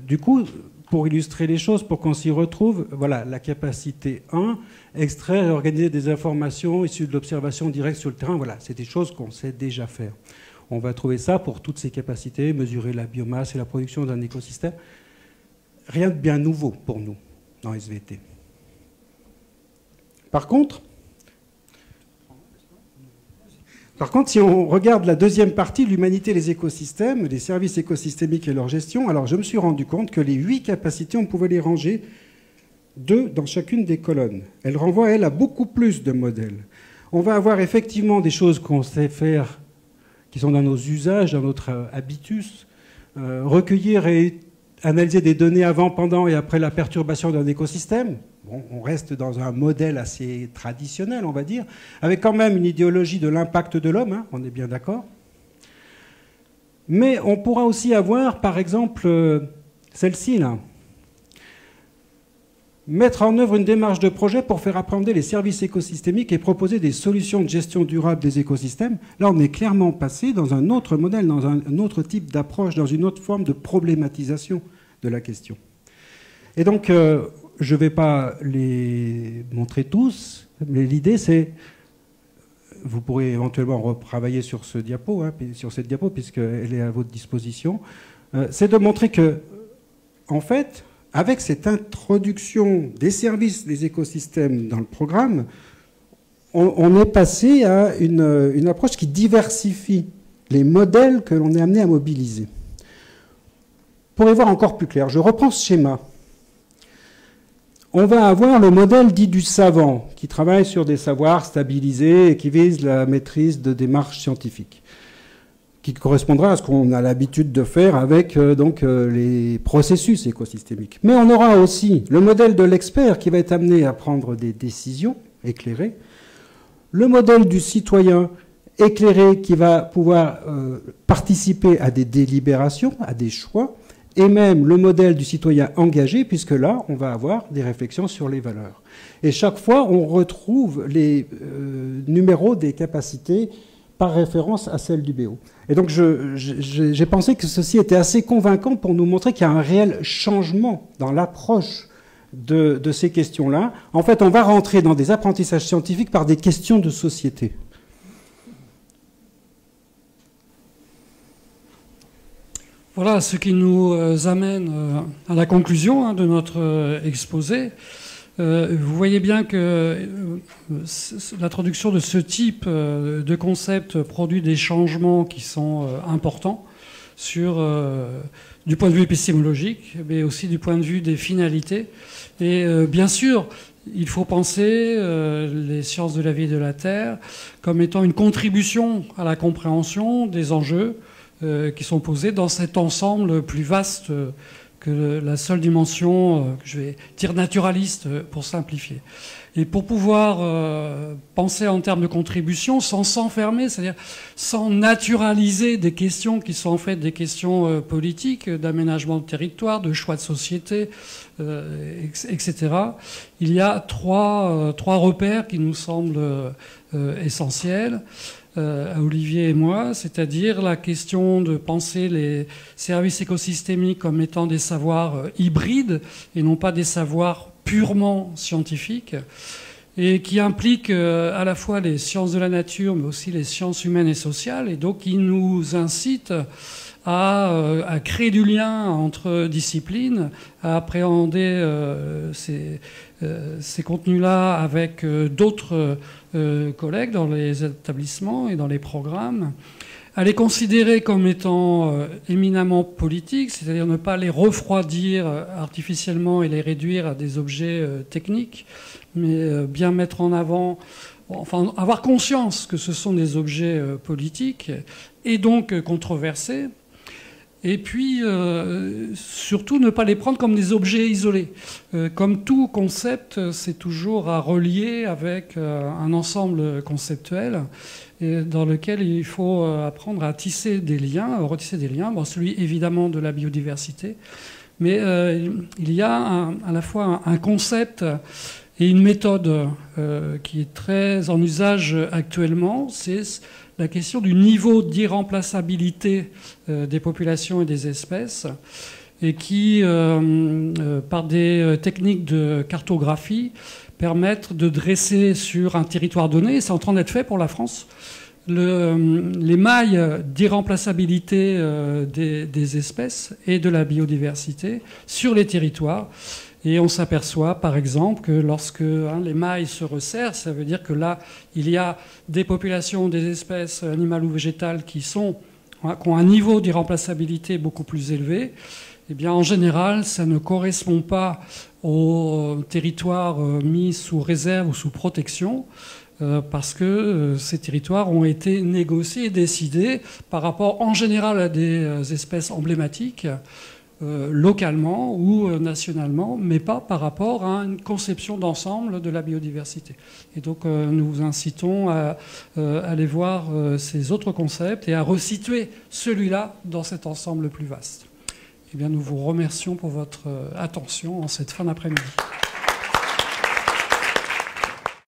du coup, pour illustrer les choses, pour qu'on s'y retrouve, voilà, la capacité 1, extraire et organiser des informations issues de l'observation directe sur le terrain. Voilà, c'est des choses qu'on sait déjà faire. On va trouver ça pour toutes ces capacités, mesurer la biomasse et la production d'un écosystème. Rien de bien nouveau pour nous dans SVT. Par contre, si on regarde la deuxième partie, l'humanité, les écosystèmes, les services écosystémiques et leur gestion, alors je me suis rendu compte que les 8 capacités, on pouvait les ranger 2 dans chacune des colonnes. Elles renvoient, elles, à beaucoup plus de modèles. On va avoir effectivement des choses qu'on sait faire, qui sont dans nos usages, dans notre habitus, recueillir et analyser des données avant, pendant et après la perturbation d'un écosystème. Bon, on reste dans un modèle assez traditionnel, on va dire, avec quand même une idéologie de l'impact de l'homme, hein, on est bien d'accord. Mais on pourra aussi avoir, par exemple, celle-ci, là. Mettre en œuvre une démarche de projet pour faire appréhender les services écosystémiques et proposer des solutions de gestion durable des écosystèmes. Là, on est clairement passé dans un autre modèle, dans un autre type d'approche, dans une autre forme de problématisation de la question. Et donc, je ne vais pas les montrer tous, mais l'idée, c'est... Vous pourrez éventuellement retravailler sur ce diapo, hein, sur cette diapo, puisqu'elle est à votre disposition. C'est de montrer que, en fait... Avec cette introduction des services des écosystèmes dans le programme, on est passé à une approche qui diversifie les modèles que l'on est amené à mobiliser. Pour y voir encore plus clair, je reprends ce schéma. On va avoir le modèle dit du savant, qui travaille sur des savoirs stabilisés et qui vise la maîtrise de démarches scientifiques, qui correspondra à ce qu'on a l'habitude de faire avec les processus écosystémiques. Mais on aura aussi le modèle de l'expert qui va être amené à prendre des décisions éclairées, le modèle du citoyen éclairé qui va pouvoir participer à des délibérations, à des choix, et même le modèle du citoyen engagé, puisque là, on va avoir des réflexions sur les valeurs. Et chaque fois, on retrouve les numéros des capacités par référence à celle du BO. Et donc j'ai pensé que ceci était assez convaincant pour nous montrer qu'il y a un réel changement dans l'approche de ces questions-là. En fait, on va rentrer dans des apprentissages scientifiques par des questions de société. Voilà ce qui nous amène à la conclusion de notre exposé. Vous voyez bien que l'introduction de ce type de concept produit des changements qui sont importants du point de vue épistémologique, mais aussi du point de vue des finalités. Et bien sûr, il faut penser les sciences de la vie et de la Terre comme étant une contribution à la compréhension des enjeux qui sont posés dans cet ensemble plus vaste que la seule dimension, que je vais dire naturaliste pour simplifier. Et pour pouvoir penser en termes de contribution sans s'enfermer, c'est-à-dire sans naturaliser des questions qui sont en fait des questions politiques, d'aménagement de territoire, de choix de société, etc., il y a trois repères qui nous semblent essentiels. À Olivier et moi, c'est-à-dire la question de penser les services écosystémiques comme étant des savoirs hybrides et non pas des savoirs purement scientifiques, et qui impliquent à la fois les sciences de la nature, mais aussi les sciences humaines et sociales, et donc qui nous incitent à créer du lien entre disciplines, à appréhender ces contenus-là avec d'autres collègues dans les établissements et dans les programmes, à les considérer comme étant éminemment politiques, c'est-à-dire ne pas les refroidir artificiellement et les réduire à des objets techniques, mais bien mettre en avant, enfin avoir conscience que ce sont des objets politiques et donc controversés. Et puis, surtout, ne pas les prendre comme des objets isolés. Comme tout concept, c'est toujours à relier avec un ensemble conceptuel dans lequel il faut apprendre à tisser des liens, à retisser des liens. Bon, celui, évidemment, de la biodiversité. Mais il y a à la fois un concept et une méthode qui est très en usage actuellement. C'est la question du niveau d'irremplaçabilité des populations et des espèces, et qui, par des techniques de cartographie, permettent de dresser sur un territoire donné, et c'est en train d'être fait pour la France, les mailles d'irremplaçabilité des espèces et de la biodiversité sur les territoires. Et on s'aperçoit, par exemple, que lorsque les mailles se resserrent, ça veut dire que là, il y a des populations, des espèces animales ou végétales qui ont un niveau d'irremplaçabilité beaucoup plus élevé. Eh bien, en général, ça ne correspond pas aux territoires mis sous réserve ou sous protection, parce que ces territoires ont été négociés et décidés par rapport, en général, à des espèces emblématiques, localement ou nationalement, mais pas par rapport à une conception d'ensemble de la biodiversité. Et donc nous vous incitons à aller voir ces autres concepts et à resituer celui-là dans cet ensemble plus vaste. Eh bien, nous vous remercions pour votre attention en cette fin d'après-midi.